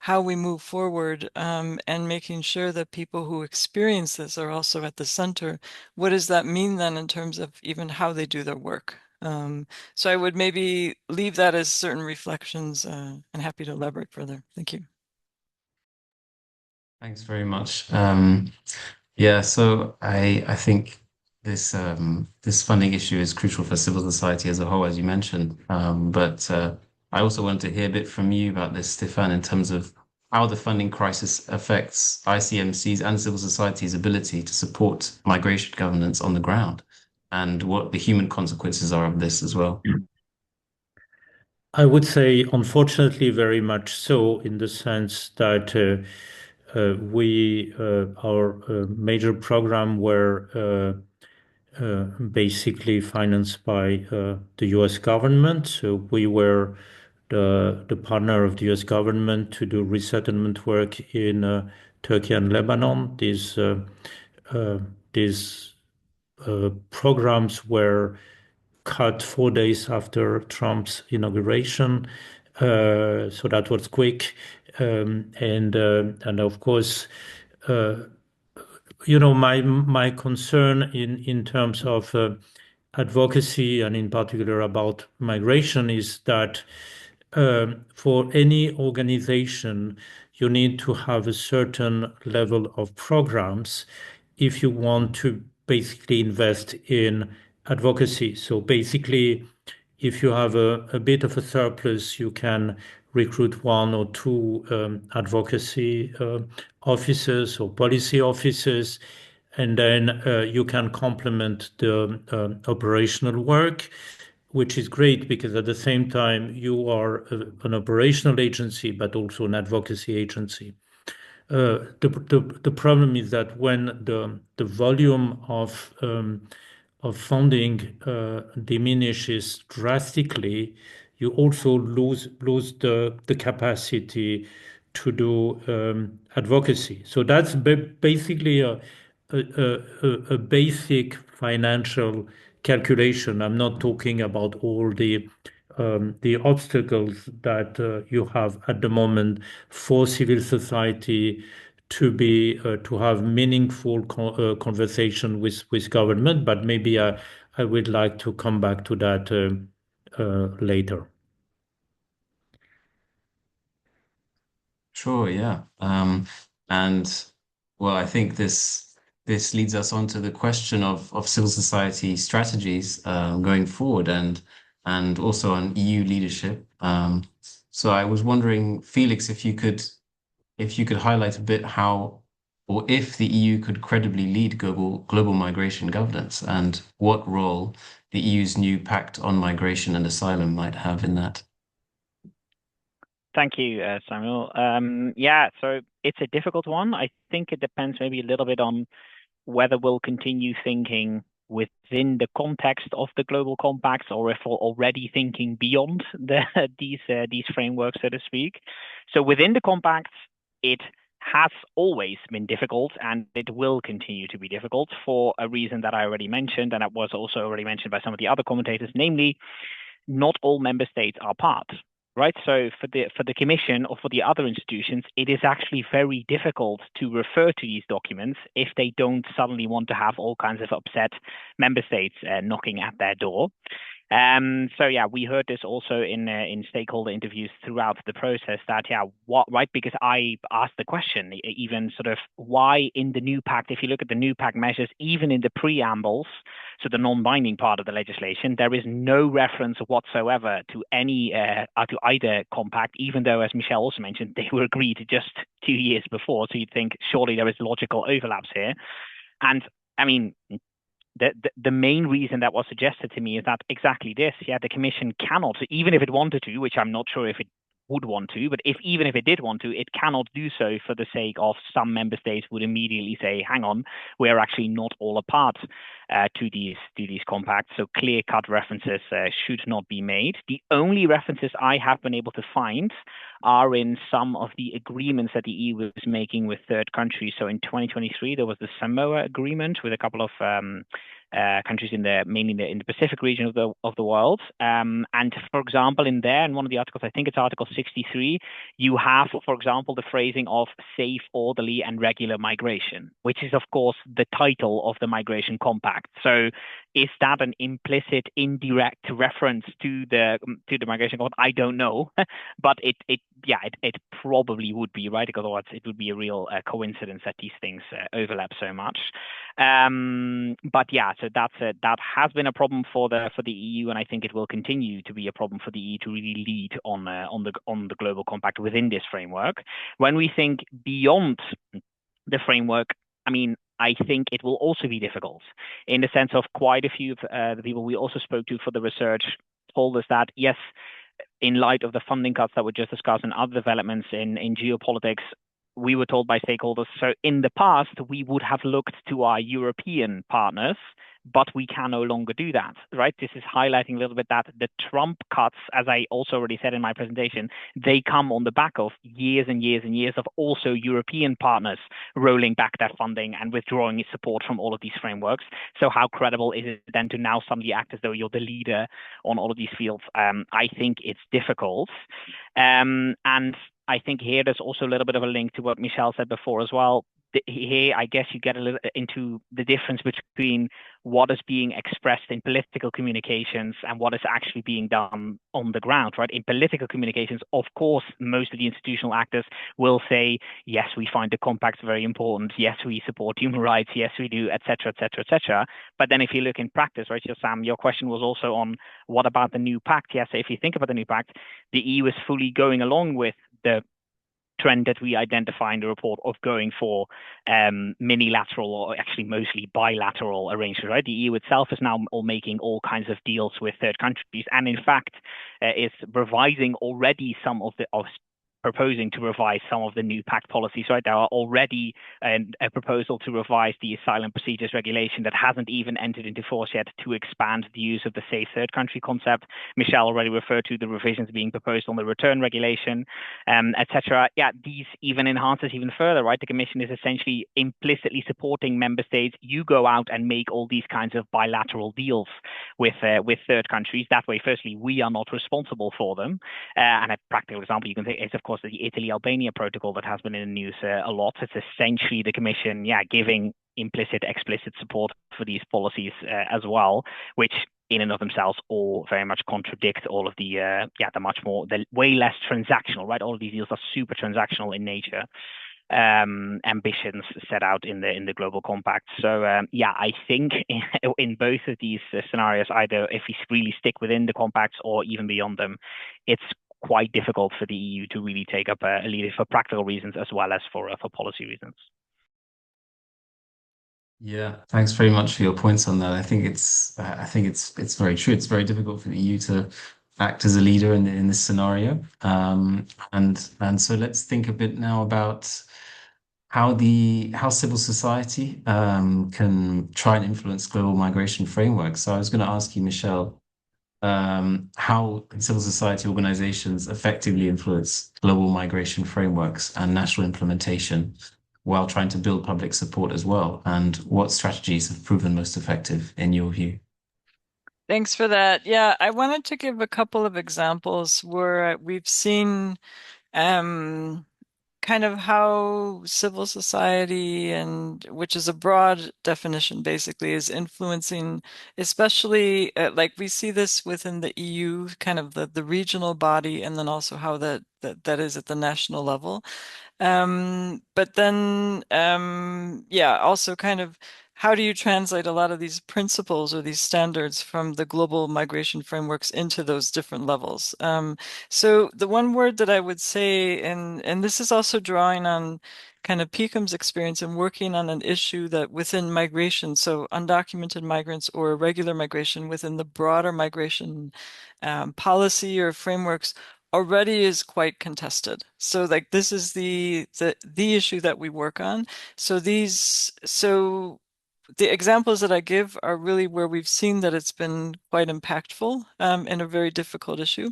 how we move forward and making sure that people who experience this are also at the center. What does that mean then in terms of even how they do their work? So I would maybe leave that as certain reflections and happy to elaborate further. Thank you. Thanks very much. Yeah, so I think this funding issue is crucial for civil society as a whole, as you mentioned. But I also wanted to hear a bit from you about this, Stefan, in terms of how the funding crisis affects ICMC's and civil society's ability to support migration governance on the ground, and what the human consequences are of this as well. I would say, unfortunately, very much so, in the sense that our major program were basically financed by the US government. So we were the partner of the US government to do resettlement work in Turkey and Lebanon. These programs were cut 4 days after Trump's inauguration. So that was quick. And of course, my concern in terms of advocacy and in particular about migration is that for any organization, you need to have a certain level of programs if you want to basically invest in advocacy. So basically, if you have a bit of a surplus, you can recruit one or two advocacy officers or policy officers, and then you can complement the operational work, which is great because at the same time you are an operational agency, but also an advocacy agency. The problem is that when the volume of of funding diminishes drastically, you also lose the capacity to do advocacy. So that's basically a basic financial calculation. I'm not talking about all the obstacles that you have at the moment for civil society to have meaningful conversation with government, but maybe I would like to come back to that later. Sure, yeah. And well, I think this leads us on to the question of civil society strategies going forward and also on EU leadership. So I was wondering, Felix, if you could highlight a bit how or if the EU could credibly lead global migration governance and what role the EU's new Pact on Migration and Asylum might have in that. Thank you, Samuel. So it's a difficult one. I think it depends maybe a little bit on whether we'll continue thinking within the context of the global compacts or if we're already thinking beyond these frameworks, so to speak. So within the compacts, it has always been difficult and it will continue to be difficult for a reason that I already mentioned, and that was also already mentioned by some of the other commentators, namely, not all member states are part. Right. So for the Commission or for the other institutions, it is actually very difficult to refer to these documents if they don't suddenly want to have all kinds of upset member states knocking at their door. We heard this also in stakeholder interviews throughout the process that because I asked the question even sort of why in the new pact, if you look at the new pact measures, even in the preambles, so the non-binding part of the legislation, there is no reference whatsoever to any to either compact, even though, as Michelle also mentioned, they were agreed just 2 years before. So you'd think surely there is logical overlaps here, and I mean. The main reason that was suggested to me is that exactly this. The Commission cannot, even if it wanted to, which I'm not sure if it would want to, but even if it did want to, it cannot do so for the sake of some member states would immediately say, hang on, we're actually not all a part to these compacts. So clear-cut references should not be made. The only references I have been able to find are in some of the agreements that the EU was making with third countries. So in 2023, there was the Samoa agreement with a couple of countries mainly in the Pacific region of the world. And for example, in one of the articles, I think it's Article 63, you have, for example, the phrasing of safe, orderly, and regular migration, which is, of course, the title of the Migration Compact. So is that an implicit, indirect reference to the Migration Compact? I don't know, but it probably would be, right? Because otherwise it would be a real coincidence that these things overlap so much. So that has been a problem for the EU, and I think it will continue to be a problem for the EU to really lead on the global compact within this framework. When we think beyond the framework, I mean, I think it will also be difficult in the sense of quite a few of the people we also spoke to for the research told us that, yes, in light of the funding cuts that were just discussed and other developments in geopolitics, we were told by stakeholders, so in the past, we would have looked to our European partners, but we can no longer do that, right? This is highlighting a little bit that the Trump cuts, as I also already said in my presentation, they come on the back of years and years and years of also European partners rolling back their funding and withdrawing its support from all of these frameworks. So how credible is it then to now suddenly act as though you're the leader on all of these fields? I think it's difficult. And I think here there's also a little bit of a link to what Michelle said before as well. Here, I guess you get a little into the difference between what is being expressed in political communications and what is actually being done on the ground, right? In political communications, of course, most of the institutional actors will say, yes, we find the compacts very important. Yes, we support human rights. Yes, we do, et cetera, et cetera, et cetera. But then if you look in practice, right, so Sam, your question was also on what about the new pact? Yes, if you think about the new pact, the EU is fully going along with the trend that we identify in the report of going for minilateral or actually mostly bilateral arrangements, right? The EU itself is now making all kinds of deals with third countries and in fact is revising already some of proposing to revise some of the new pact policies, right? There are already a proposal to revise the asylum procedures regulation that hasn't even entered into force yet to expand the use of the safe third country concept. Michelle already referred to the revisions being proposed on the return regulation, etc. Yeah, these even enhances even further, right? The Commission is essentially implicitly supporting member states. You go out and make all these kinds of bilateral deals with third countries. That way, firstly, we are not responsible for them. And a practical example you can take is, of course, the Italy-Albania protocol that has been in the news a lot. It's essentially the Commission, giving implicit, explicit support for these policies as well, which in and of themselves all very much contradict all of the way less transactional, right? All of these deals are super transactional in nature. Ambitions set out in the global compact. So I think in both of these scenarios, either if we really stick within the compacts or even beyond them, it's quite difficult for the EU to really take up a lead for practical reasons as well as for policy reasons. Yeah, thanks very much for your points on that. I think it's very true. It's very difficult for the EU to act as a leader in this scenario. And so let's think a bit now about how civil society can try and influence global migration frameworks. So I was going to ask you, Michelle, how can civil society organizations effectively influence global migration frameworks and national implementation while trying to build public support as well? And what strategies have proven most effective in your view? Thanks for that. Yeah, I wanted to give a couple of examples where we've seen kind of how civil society, and which is a broad definition basically, is influencing, especially like we see this within the EU, kind of the regional body, and then also how that is at the national level. But then, also kind of how do you translate a lot of these principles or these standards from the global migration frameworks into those different levels? So the one word that I would say, and this is also drawing on kind of Peakham's experience in working on an issue that within migration, so undocumented migrants or irregular migration within the broader migration policy or frameworks already is quite contested. So like this is the issue that we work on. So the examples that I give are really where we've seen that it's been quite impactful in a very difficult issue.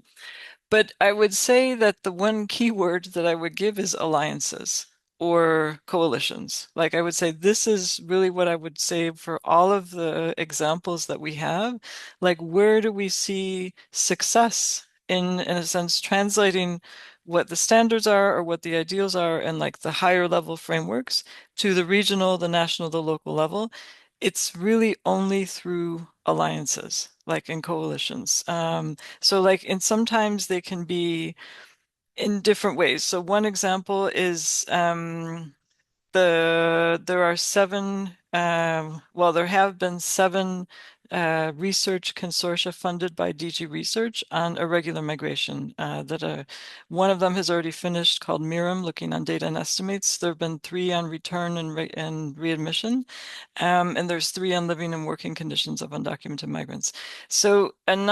But I would say that the one key word that I would give is alliances or coalitions. Like I would say this is really what I would say for all of the examples that we have. Like where do we see success in a sense translating what the standards are or what the ideals are and like the higher level frameworks to the regional, the national, the local level? It's really only through alliances, like in coalitions. So like, and sometimes they can be in different ways. So one example is there are seven, there have been seven research consortia funded by DG Research on irregular migration. One of them has already finished, called MIRAM, looking on data and estimates. There have been three on return and readmission, and there's three on living and working conditions of undocumented migrants. So and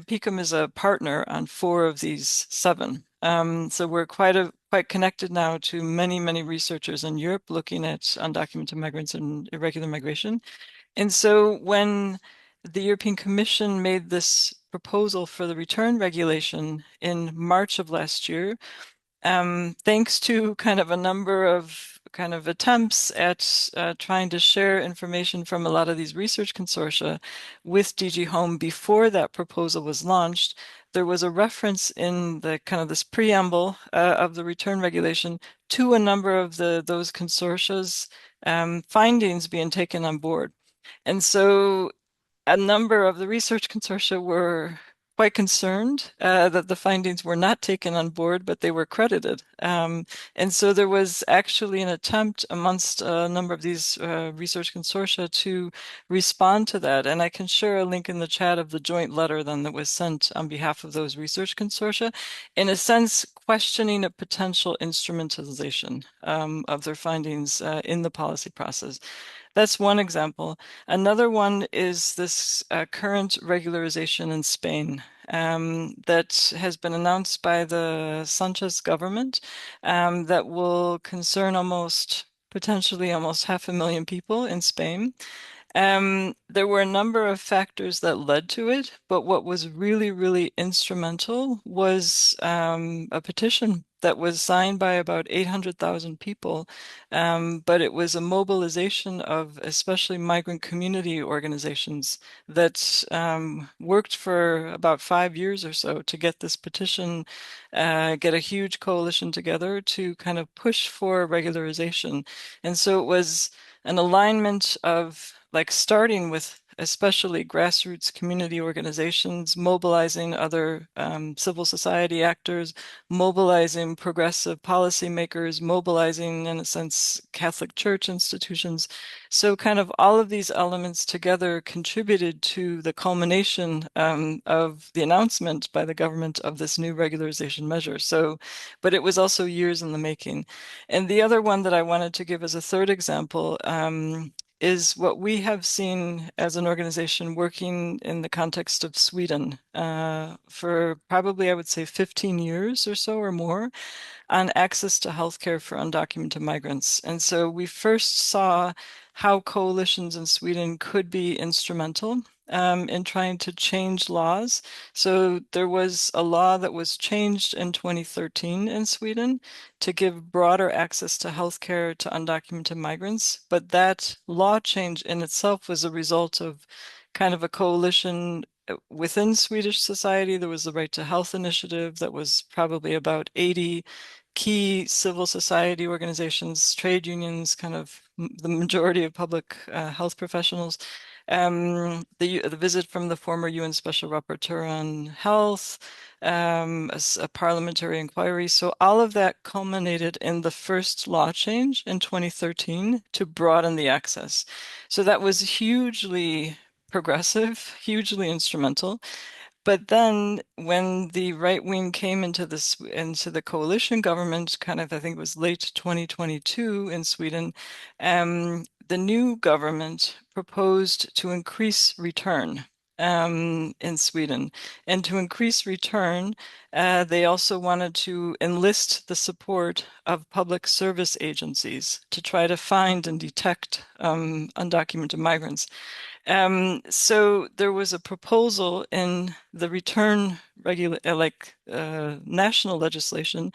Peakham is a partner on four of these seven. So we're quite connected now to many, many researchers in Europe looking at undocumented migrants and irregular migration. And so when the European Commission made this proposal for the return regulation in March of last year, thanks to kind of a number of kind of attempts at trying to share information from a lot of these research consortia with DG Home before that proposal was launched, there was a reference in the kind of this preamble of the return regulation to a number of those consortia's findings being taken on board. And so a number of the research consortia were quite concerned that the findings were not taken on board, but they were credited. And so there was actually an attempt amongst a number of these research consortia to respond to that. And I can share a link in the chat of the joint letter then that was sent on behalf of those research consortia, in a sense, questioning a potential instrumentalization of their findings in the policy process. That's one example. Another one is this current regularization in Spain. that has been announced by the Sanchez government that will concern potentially almost 500,000 people in Spain. There were a number of factors that led to it, but what was really, really instrumental was a petition that was signed by about 800,000 people. But it was a mobilization of especially migrant community organizations that worked for about 5 years or so to get this petition, get a huge coalition together to kind of push for regularization. And so it was an alignment of like starting with especially grassroots community organizations, mobilizing other civil society actors, mobilizing progressive policymakers, mobilizing, in a sense, Catholic Church institutions. So kind of all of these elements together contributed to the culmination of the announcement by the government of this new regularization measure. So, but it was also years in the making. And the other one that I wanted to give as a third example is what we have seen as an organization working in the context of Sweden for probably, I would say, 15 years or so or more on access to healthcare for undocumented migrants. And so we first saw how coalitions in Sweden could be instrumental in trying to change laws. So there was a law that was changed in 2013 in Sweden to give broader access to healthcare to undocumented migrants. But that law change in itself was a result of kind of a coalition within Swedish society. There was the Right to Health initiative that was probably about 80 key civil society organizations, trade unions, kind of the majority of public health professionals. The visit from the former UN Special Rapporteur on Health, a parliamentary inquiry. So all of that culminated in the first law change in 2013 to broaden the access. So that was hugely progressive, hugely instrumental. But then when the right wing came into the coalition government, kind of, I think it was late 2022 in Sweden, the new government proposed to increase return in Sweden. And to increase return, they also wanted to enlist the support of public service agencies to try to find and detect undocumented migrants. So there was a proposal in the return national legislation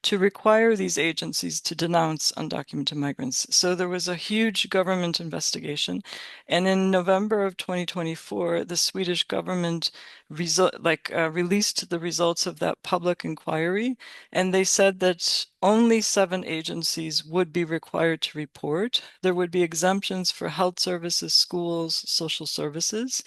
to require these agencies to denounce undocumented migrants. So there was a huge government investigation, and in November of 2024, the Swedish government released the results of that public inquiry, and they said that only 7 agencies would be required to report. There would be exemptions for health services, schools, social services.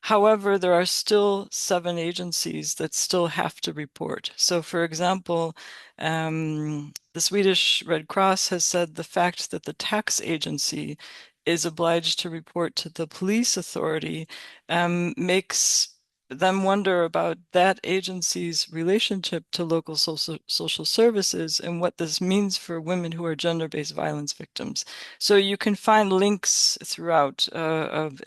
However, there are still 7 agencies that still have to report. So, for example, the Swedish Red Cross has said the fact that the tax agency is obliged to report to the police authority makes them wonder about that agency's relationship to local social services and what this means for women who are gender-based violence victims. So you can find links throughout.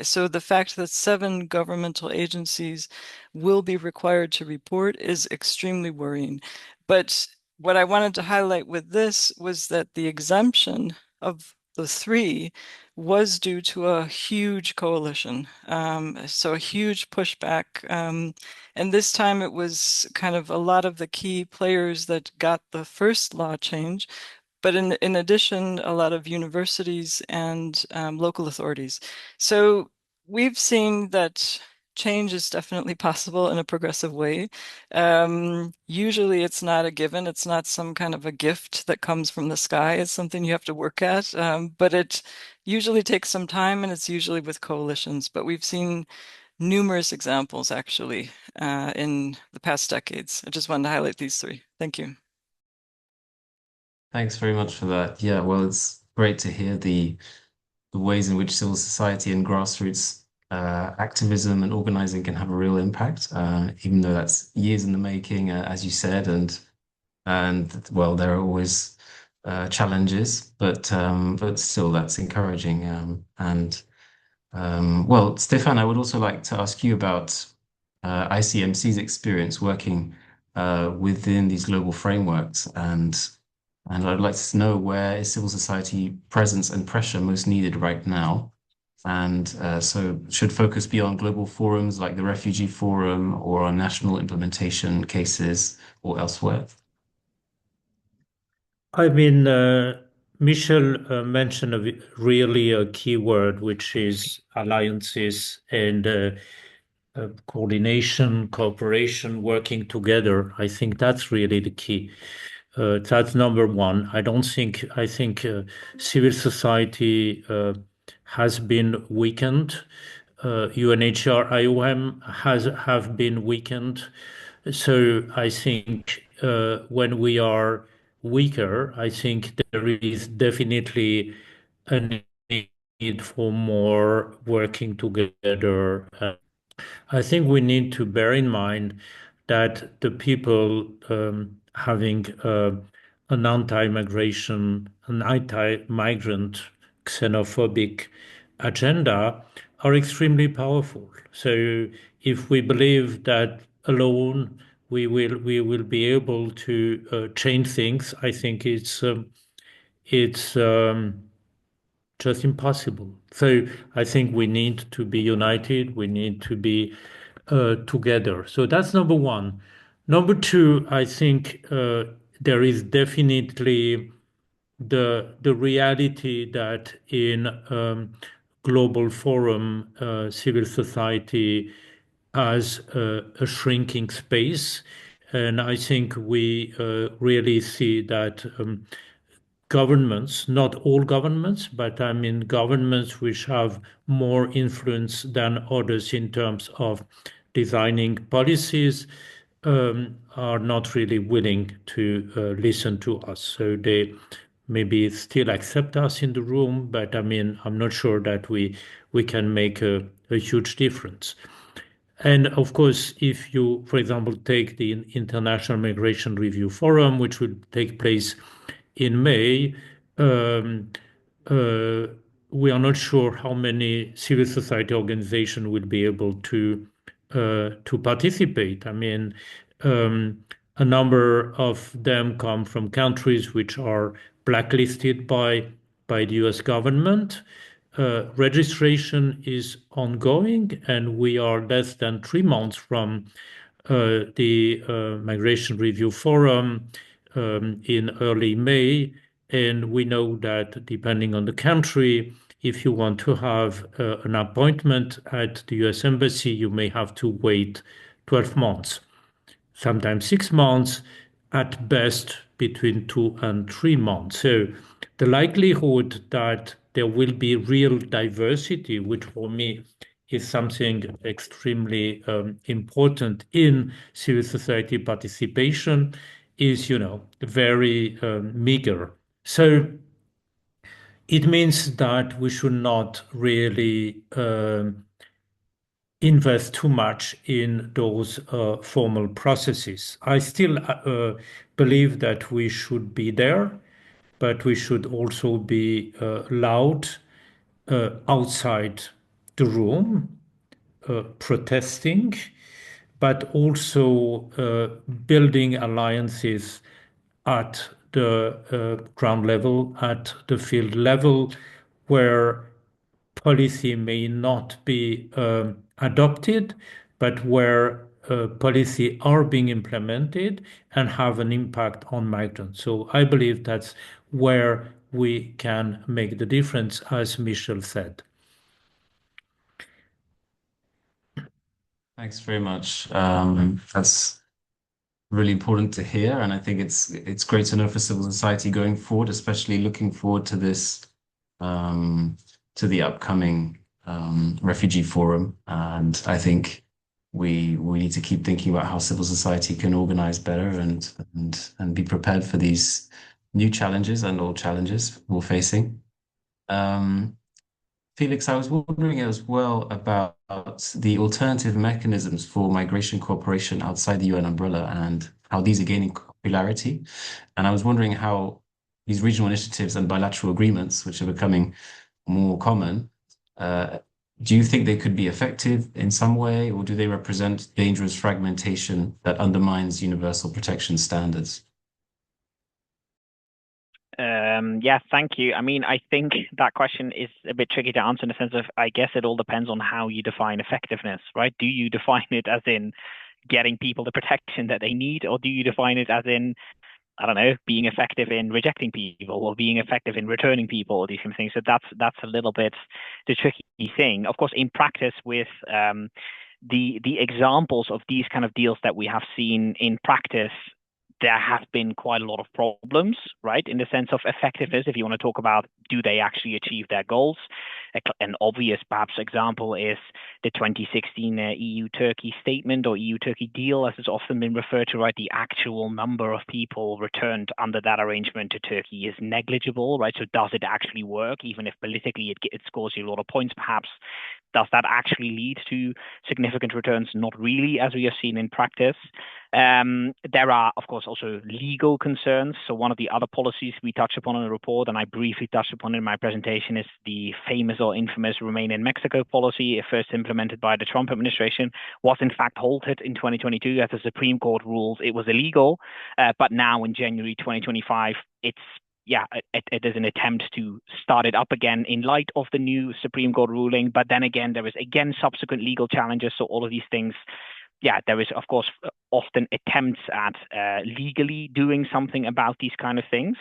So the fact that 7 governmental agencies will be required to report is extremely worrying. But what I wanted to highlight with this was that the exemption of the 3 was due to a huge coalition, so a huge pushback. And this time it was kind of a lot of the key players that got the first law change, but in addition, a lot of universities and local authorities. So we've seen that change is definitely possible in a progressive way. Usually it's not a given. It's not some kind of a gift that comes from the sky. It's something you have to work at. But it usually takes some time, and it's usually with coalitions. But we've seen numerous examples actually in the past decades. I just wanted to highlight these 3. Thank you. Thanks very much for that. Yeah, well, it's great to hear the ways in which civil society and grassroots activism and organizing can have a real impact, even though that's years in the making, as you said, and well, there are always challenges, but still, that's encouraging. And well, Stefan, I would also like to ask you about ICMC's experience working within these global frameworks, and I'd like to know where is civil society presence and pressure most needed right now. And so should focus be on global forums like the Refugee Forum or on national implementation cases or elsewhere? I mean, Michel mentioned really a key word, which is alliances and coordination, cooperation, working together. I think that's really the key. That's number one. I think civil society has been weakened. UNHCR, IOM have been weakened. So I think when we are weaker, I think there is definitely a need for more working together. I think we need to bear in mind that the people having an anti-immigration, an anti-migrant, xenophobic agenda are extremely powerful. So if we believe that alone we will be able to change things, I think it's just impossible. So I think we need to be united. We need to be together. So that's number one. Number two, I think there is definitely the reality that in global forum, civil society has a shrinking space. And I think we really see that governments, not all governments, but I mean governments which have more influence than others in terms of designing policies, are not really willing to listen to us. So they maybe still accept us in the room, but I mean, I'm not sure that we can make a huge difference. And of course, if you, for example, take the International Migration Review Forum, which will take place in May, um, uh, we are not sure how many civil society organizations will be able to participate. I mean, um, a number of them come from countries which are blacklisted by the U.S. government. Registration is ongoing, and we are less than 3 months from the Migration Review Forum in early May. And we know that depending on the country, if you want to have an appointment at the US Embassy, you may have to wait 12 months, sometimes 6 months, at best between 2 and 3 months. So the likelihood that there will be real diversity, which for me is something extremely important in civil society participation, is, very meager. So it means that we should not really invest too much in those formal processes. I still believe that we should be there, but we should also be loud outside the room, protesting, but also building alliances at the ground level, at the field level, where policy may not be adopted, but where policy are being implemented and have an impact on migrants. So I believe that's where we can make the difference, as Michel said. Thanks very much. That's really important to hear, and I think it's great to know for civil society going forward, especially looking forward to this to the upcoming refugee forum. And I think we need to keep thinking about how civil society can organize better and be prepared for these new challenges and old challenges we're facing. Um, Felix, I was wondering as well about the alternative mechanisms for migration cooperation outside the UN umbrella and how these are gaining popularity. And I was wondering how these regional initiatives and bilateral agreements, which are becoming more common, uh, Do you think they could be effective in some way, or do they represent dangerous fragmentation that undermines universal protection standards? Yeah, thank you. I mean, I think that question is a bit tricky to answer in the sense of, I guess it all depends on how you define effectiveness, right? Do you define it as in getting people the protection that they need, or do you define it as in, I don't know, being effective in rejecting people or being effective in returning people or these kind of things? So that's a little bit the tricky thing. Of course, in practice with the examples of these kind of deals that we have seen in practice, there have been quite a lot of problems, right? In the sense of effectiveness, if you want to talk about do they actually achieve their goals? An obvious, perhaps, example is the 2016 EU-Turkey statement or EU-Turkey deal, as it's often been referred to, right? The actual number of people returned under that arrangement to Turkey is negligible, right? So does it actually work? Even if politically it scores you a lot of points, perhaps, does that actually lead to significant returns? Not really, as we have seen in practice. There are, of course, also legal concerns. So one of the other policies we touch upon in the report, and I briefly touched upon in my presentation, is the famous or infamous Remain in Mexico policy, first implemented by the Trump administration, was in fact halted in 2022 as the Supreme Court ruled it was illegal. But now in January 2025, it is an attempt to start it up again in light of the new Supreme Court ruling. But then again, there is again subsequent legal challenges. So all of these things, there is, of course, often attempts at legally doing something about these kind of things.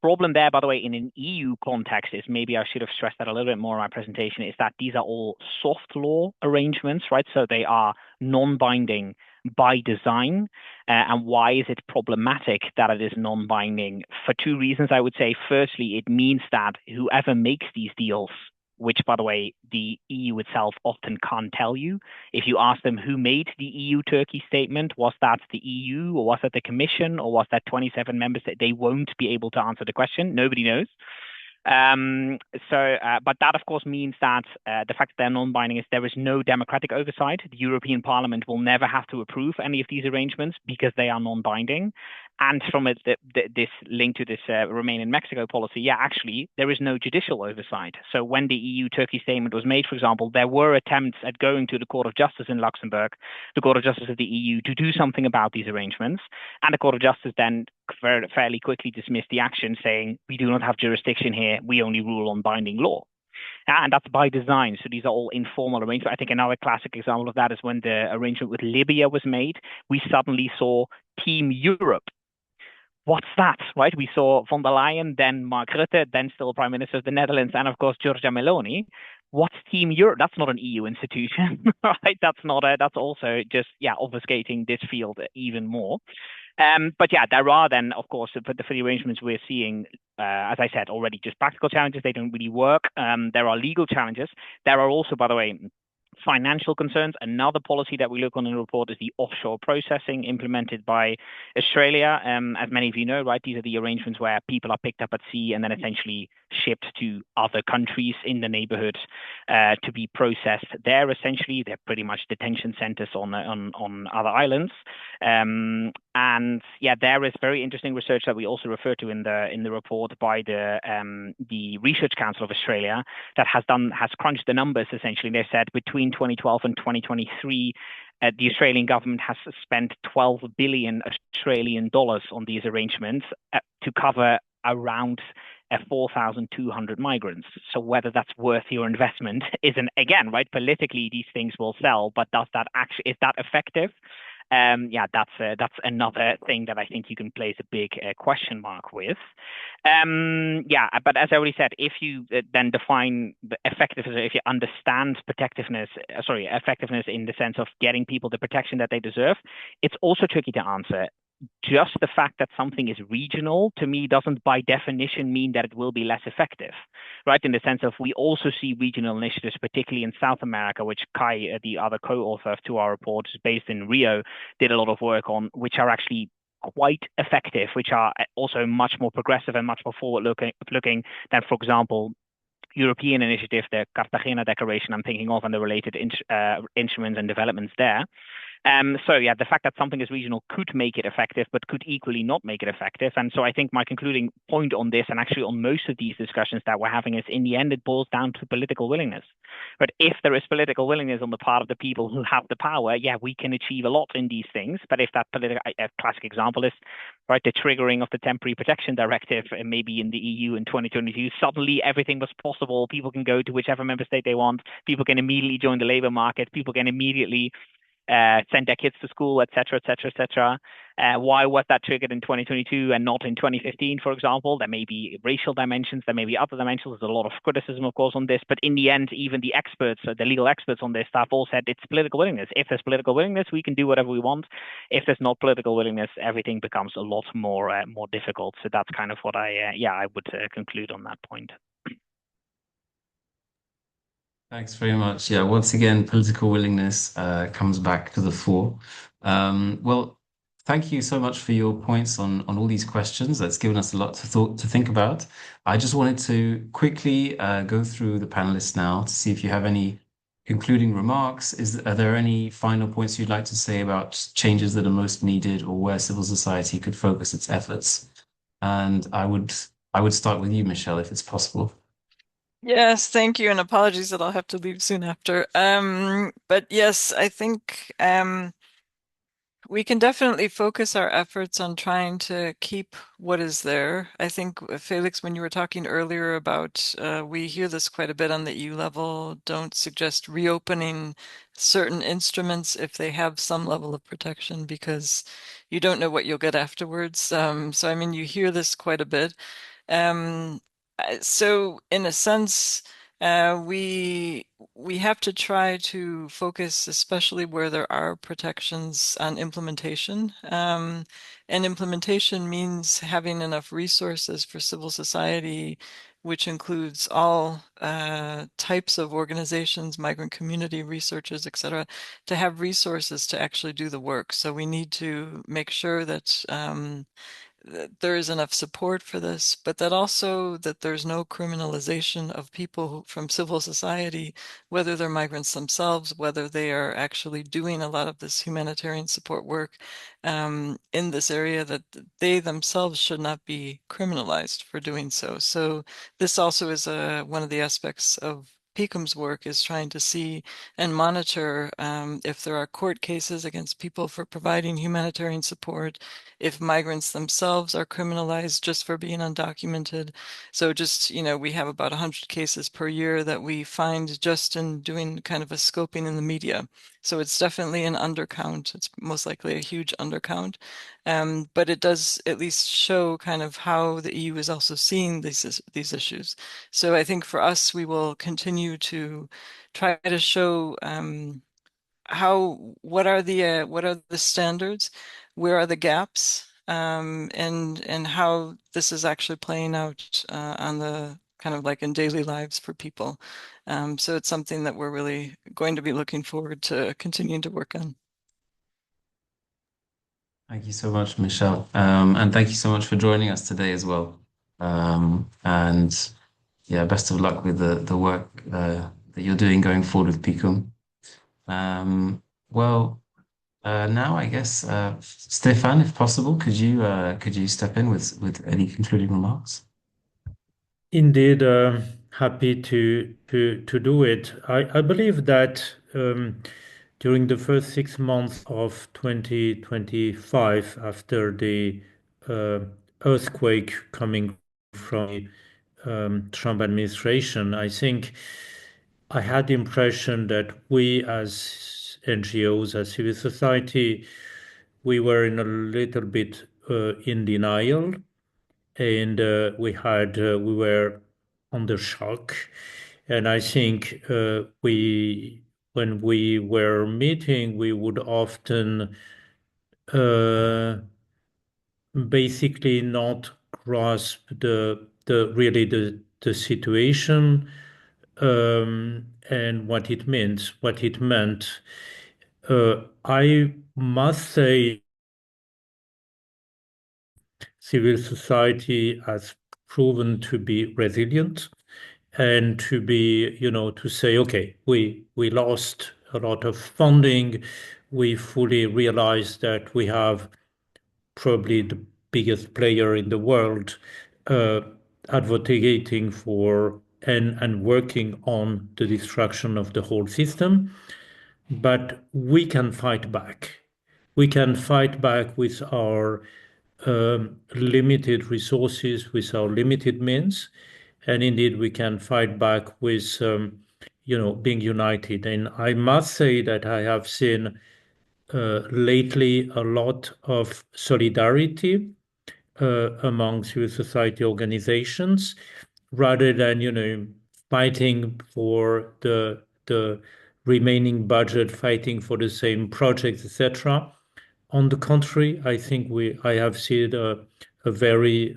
Problem there, by the way, in an EU context is, maybe I should have stressed that a little bit more in my presentation, is that these are all soft law arrangements, right? So they are non-binding by design. And why is it problematic that it is non-binding? For two reasons, I would say. Firstly, it means that whoever makes these deals, which, by the way, the EU itself often can't tell you. If you ask them who made the EU-Turkey statement, was that the EU or was that the Commission or was that 27 members? They won't be able to answer the question. Nobody knows. But that, of course, means that the fact that they're non-binding is there is no democratic oversight. The European Parliament will never have to approve any of these arrangements because they are non-binding. And from this link to this Remain in Mexico policy, actually, there is no judicial oversight. So when the EU-Turkey statement was made, for example, there were attempts at going to the Court of Justice in Luxembourg, the Court of Justice of the EU, to do something about these arrangements. And the Court of Justice then fairly quickly dismissed the action, saying, we do not have jurisdiction here. We only rule on binding law. And that's by design. So these are all informal arrangements. I think another classic example of that is when the arrangement with Libya was made, we suddenly saw Team Europe. What's that, right? We saw von der Leyen, then Mark Rutte, then still Prime Minister of the Netherlands, and of course, Giorgia Meloni. What's Team Europe? That's not an EU institution, right? That's also just, obfuscating this field even more. But there are then, of course, for the arrangements we're seeing, as I said already, just practical challenges. They don't really work. There are legal challenges. There are also, by the way, financial concerns. Another policy that we look on in the report is the offshore processing implemented by Australia. As many of you know, right, these are the arrangements where people are picked up at sea and then essentially shipped to other countries in the neighborhood to be processed there. Essentially, they're pretty much detention centers on other islands. And there is very interesting research that we also refer to in the report by the Research Council of Australia that has crunched the numbers. Essentially, they said between 2012 and 2023, the Australian government has spent 12 billion Australian dollars on these arrangements to cover around 4,200 migrants. So whether that's worth your investment isn't, again, right? Politically, these things will sell, but is that effective? That's another thing that I think you can place a big question mark with. But as I already said, if you then define the effectiveness, if you understand effectiveness in the sense of getting people the protection that they deserve, it's also tricky to answer. Just the fact that something is regional, to me, doesn't by definition mean that it will be less effective, right? In the sense of, we also see regional initiatives, particularly in South America, which Kai, the other co-author to our report, is based in Rio, did a lot of work on, which are actually quite effective, which are also much more progressive and much more forward-looking than, for example, European initiative, the Cartagena Declaration I'm thinking of, and the related instruments and developments there. So yeah, the fact that something is regional could make it effective, but could equally not make it effective. And so I think my concluding point on this, and actually on most of these discussions that we're having, is in the end it boils down to political willingness. But if there is political willingness on the part of the people who have the power, yeah, we can achieve a lot in these things. But if that political, a classic example is right, the triggering of the temporary protection directive, maybe in the EU in 2022, suddenly everything was possible. People can go to whichever member state they want. People can immediately join the labor market. People can immediately send their kids to school, et cetera, et cetera, et cetera. Why was that triggered in 2022 and not in 2015, for example? There may be racial dimensions, there may be other dimensions. There's a lot of criticism, of course, on this. But in the end, even the experts, the legal experts on this stuff, all said it's political willingness. If there's political willingness, we can do whatever we want. If there's not political willingness, everything becomes a lot more difficult. So that's kind of what I would conclude on that point. Thanks very much. Yeah, once again, political willingness comes back to the fore. Well, thank you so much for your points on all these questions. That's given us a lot to think about. I just wanted to quickly go through the panelists now to see if you have any concluding remarks. Are there any final points you'd like to say about changes that are most needed or where civil society could focus its efforts? And I would start with you, Michelle, if it's possible. Yes, thank you, and apologies that I'll have to leave soon after. But yes, I think we can definitely focus our efforts on trying to keep what is there. I think, Felix, when you were talking earlier about, we hear this quite a bit on the EU level, don't suggest reopening certain instruments if they have some level of protection because you don't know what you'll get afterwards. So, I mean, you hear this quite a bit. So in a sense, we have to try to focus, especially where there are protections, on implementation. And implementation means having enough resources for civil society, which includes all types of organizations, migrant community researchers, etc., to have resources to actually do the work. So we need to make sure that there is enough support for this, but that also that there's no criminalization of people from civil society, whether they're migrants themselves, whether they are actually doing a lot of this humanitarian support work in this area, that they themselves should not be criminalized for doing so. So this also is one of the aspects of PICUM's work, is trying to see and monitor if there are court cases against people for providing humanitarian support, if migrants themselves are criminalized just for being undocumented. So just, we have about 100 cases per year that we find just in doing kind of a scoping in the media. So it's definitely an undercount. It's most likely a huge undercount. But it does at least show kind of how the EU is also seeing these issues. So I think for us, we will continue to try to show what are the standards, where are the gaps, and how this is actually playing out on the kind of like in daily lives for people. So it's something that we're really going to be looking forward to continuing to work on. Thank you so much, Michelle. And thank you so much for joining us today as well. And yeah, best of luck with the work that you're doing going forward with PICUM. Well, now I guess Stefan, if possible, could you step in with any concluding remarks? Indeed, happy to do it. I believe that during the first 6 months of 2025, after the uh, earthquake coming from the Trump administration, I think I had the impression that we as NGOs, as civil society, we were in a little bit in denial, and we were under shock. And I think when we were meeting, we would often uh, basically not grasp the situation, and what it meant. I must say, civil society has proven to be resilient and to be, to say, okay, we lost a lot of funding, we fully realize that we have probably the biggest player in the world uh, advocating for and working on the destruction of the whole system. But we can fight back. We can fight back with our limited resources, with our limited means, and indeed we can fight back with, being united. And I must say that I have seen lately a lot of solidarity among civil society organizations, rather than fighting for the remaining budget, fighting for the same projects, etc. On the contrary, I think I have seen a very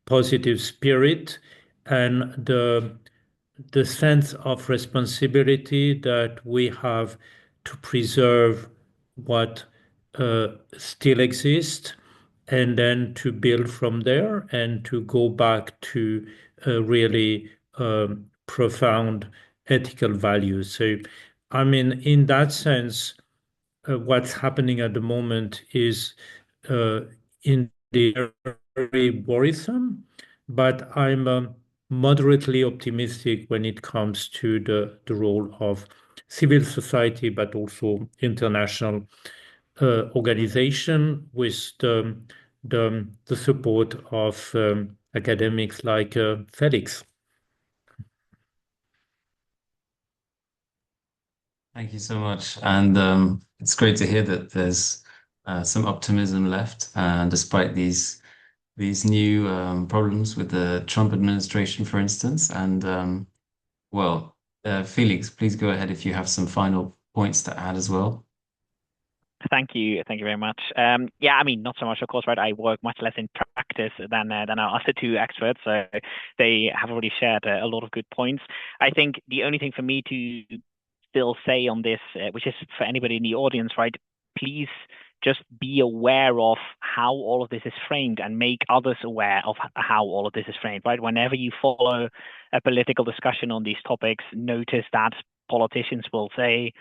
positive spirit, and the sense of responsibility that we have to preserve what still exists, and then to build from there and to go back to really profound ethical values. So, I mean, in that sense, what's happening at the moment is uh, indeed very worrisome, but I'm moderately optimistic when it comes to the role of civil society, but also international organization with the support of academics like Felix. Thank you so much. And it's great to hear that there's some optimism left, despite these new problems with the Trump administration, for instance. And well, Felix, please go ahead if you have some final points to add as well. Thank you. Thank you very much. Yeah, I mean, not so much, of course, right? I work much less in practice than our other two experts, so they have already shared a lot of good points. I think the only thing for me to still say on this, which is for anybody in the audience, right? Please just be aware of how all of this is framed and make others aware of how all of this is framed, right? Whenever you follow a political discussion on these topics, notice that politicians will say,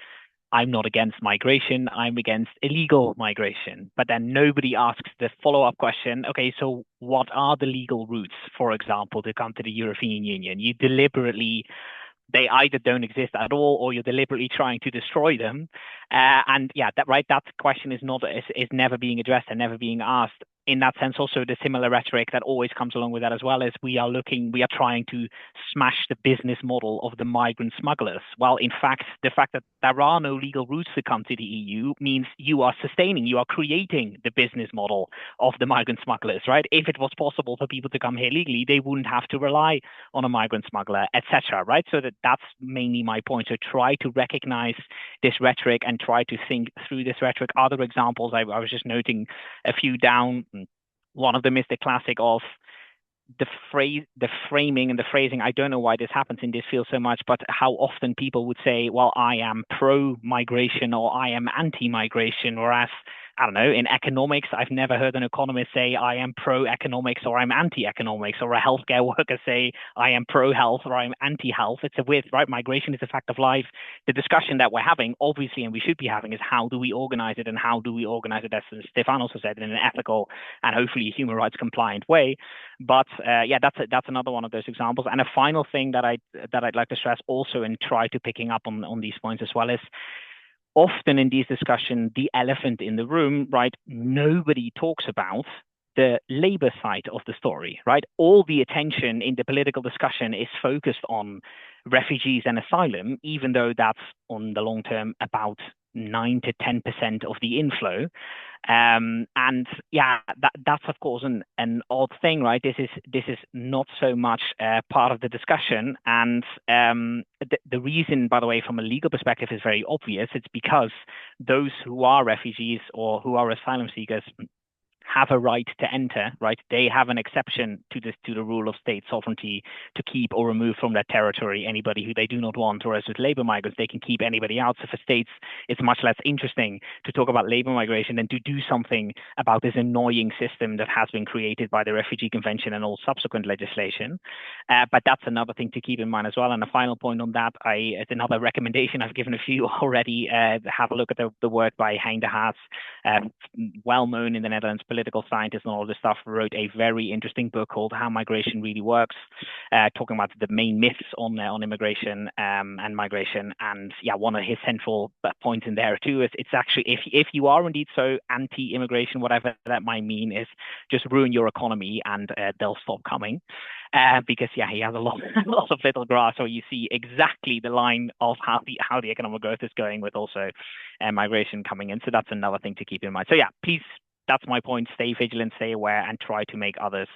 I'm not against migration, I'm against illegal migration. But then nobody asks the follow-up question, okay, so what are the legal routes, for example, to come to the European Union? You deliberately they either don't exist at all or you're deliberately trying to destroy them. And yeah, that question is never being addressed and never being asked. In that sense, also the similar rhetoric that always comes along with that as well is we are trying to smash the business model of the migrant smugglers. Well, in fact, the fact that there are no legal routes to come to the EU means you are creating the business model of the migrant smugglers, right? If it was possible for people to come here legally, they wouldn't have to rely on a migrant smuggler, etc. Right? So that's mainly my point. So try to recognize this rhetoric and try to think through this rhetoric. Other examples, I was just noting a few down. One of them is the classic of the framing and the phrasing. I don't know why this happens in this field so much, but how often people would say, well, I am pro-migration or I am anti-migration, whereas I don't know, in economics, I've never heard an economist say I am pro-economics or I'm anti-economics, or a healthcare worker say I am pro-health or I'm anti-health. It's a weird, right? Migration is a fact of life. The discussion that we're having, obviously, and we should be having, is how do we organize it, and how do we organize it, as Stefan also said, in an ethical and hopefully human rights compliant way. But yeah, that's another one of those examples. And a final thing that I'd like to stress also, and try to picking up on these points as well, is often in these discussions, the elephant in the room, right? Nobody talks about the labor side of the story, right? All the attention in the political discussion is focused on refugees and asylum, even though that's on the long term about 9 to 10% of the inflow. And yeah, that's of course an odd thing, right? This is not so much part of the discussion, and the reason, by the way, from a legal perspective, is very obvious. It's because those who are refugees or who are asylum seekers have a right to enter, right? They have an exception to this, to the rule of state sovereignty, to keep or remove from their territory anybody who they do not want. Whereas with labor migrants, they can keep anybody out. So for states, it's much less interesting to talk about labor migration than to do something about this annoying system that has been created by the Refugee Convention and all subsequent legislation. But that's another thing to keep in mind as well. And the final point on that, it's another recommendation I've given a few already. Have a look at the work by Hein de Haas, well known in the Netherlands, political scientist and all this stuff, wrote a very interesting book called How Migration Really Works, talking about the main myths on immigration and migration. And yeah, one of his central points in there too is it's actually, if you are indeed so anti-immigration, whatever that might mean, is just ruin your economy and they'll stop coming. Because yeah, he has a lot of little graphs where you see exactly the line of how the economic growth is going, with also migration coming in. So that's another thing to keep in mind. So yeah, please, that's my point. Stay vigilant, stay aware, and try to make others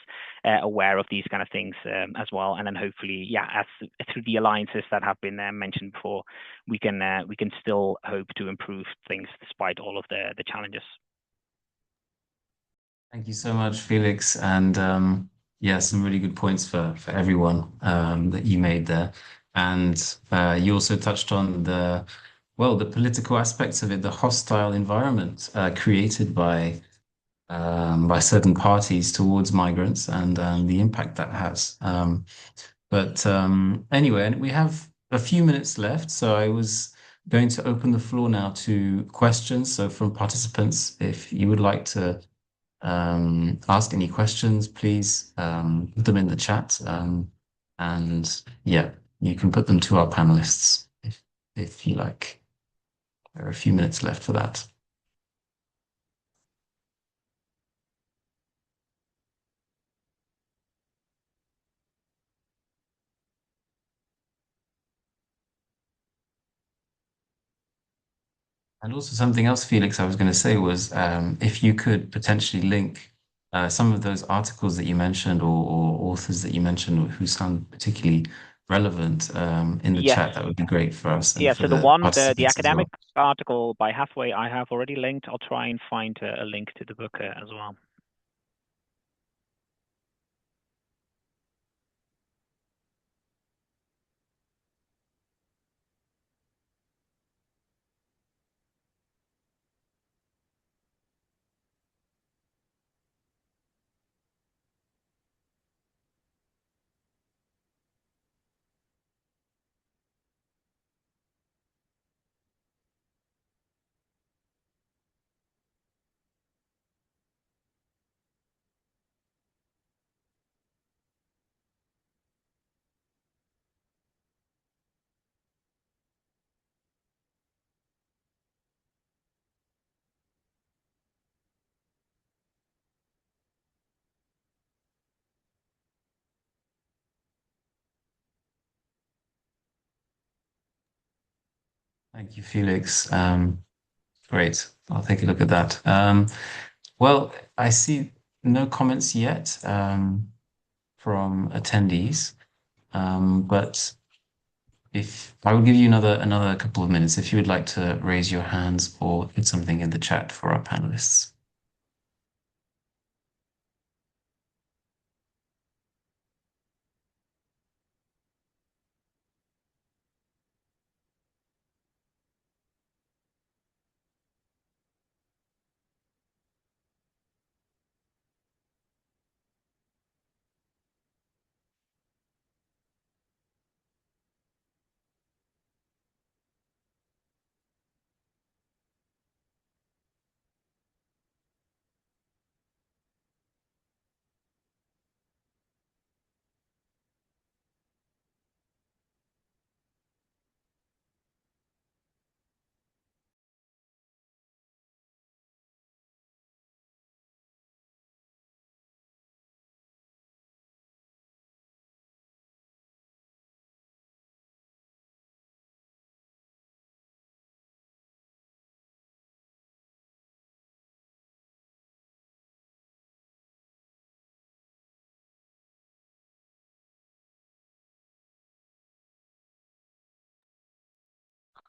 aware of these kind of things as well. And then hopefully, yeah, as through the alliances that have been mentioned before, we can still hope to improve things despite all of the challenges. Thank you so much, Felix. And yeah, some really good points for everyone that you made there. And you also touched on the political aspects of it, the hostile environment created by certain parties towards migrants and the impact that has. But anyway, and we have a few minutes left, so I was going to open the floor now to questions. So from participants, if you would like to ask any questions, please put them in the chat. And yeah, you can put them to our panelists if you like. There are a few minutes left for that. And also something else, Felix, I was going to say was if you could potentially link some of those articles that you mentioned or authors that you mentioned who sound particularly relevant in the Yes. chat, that would be great for us and Yeah, for so the the participants as academic well. article by Hathaway I have already linked. I'll try and find a link to the book as well. Thank you, Felix. Great. I'll take a look at that. Well, I see no comments yet from attendees, but if I will give you another couple of minutes if you would like to raise your hands or put something in the chat for our panelists.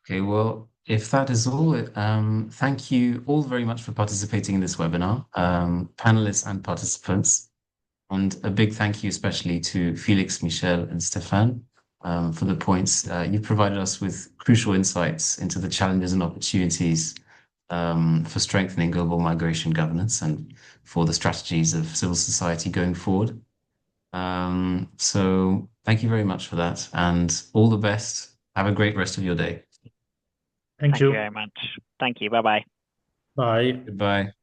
Okay, well, if that is all, thank you all very much for participating in this webinar, panelists and participants. And a big thank you especially to Felix, Michel, and Stefan for the points. You provided us with crucial insights into the challenges and opportunities for strengthening global migration governance and for the strategies of civil society going forward. So thank you very much for that, and all the best. Have a great rest of your day. Thank Thank you you. very much. Thank you. Bye bye. Bye. Goodbye.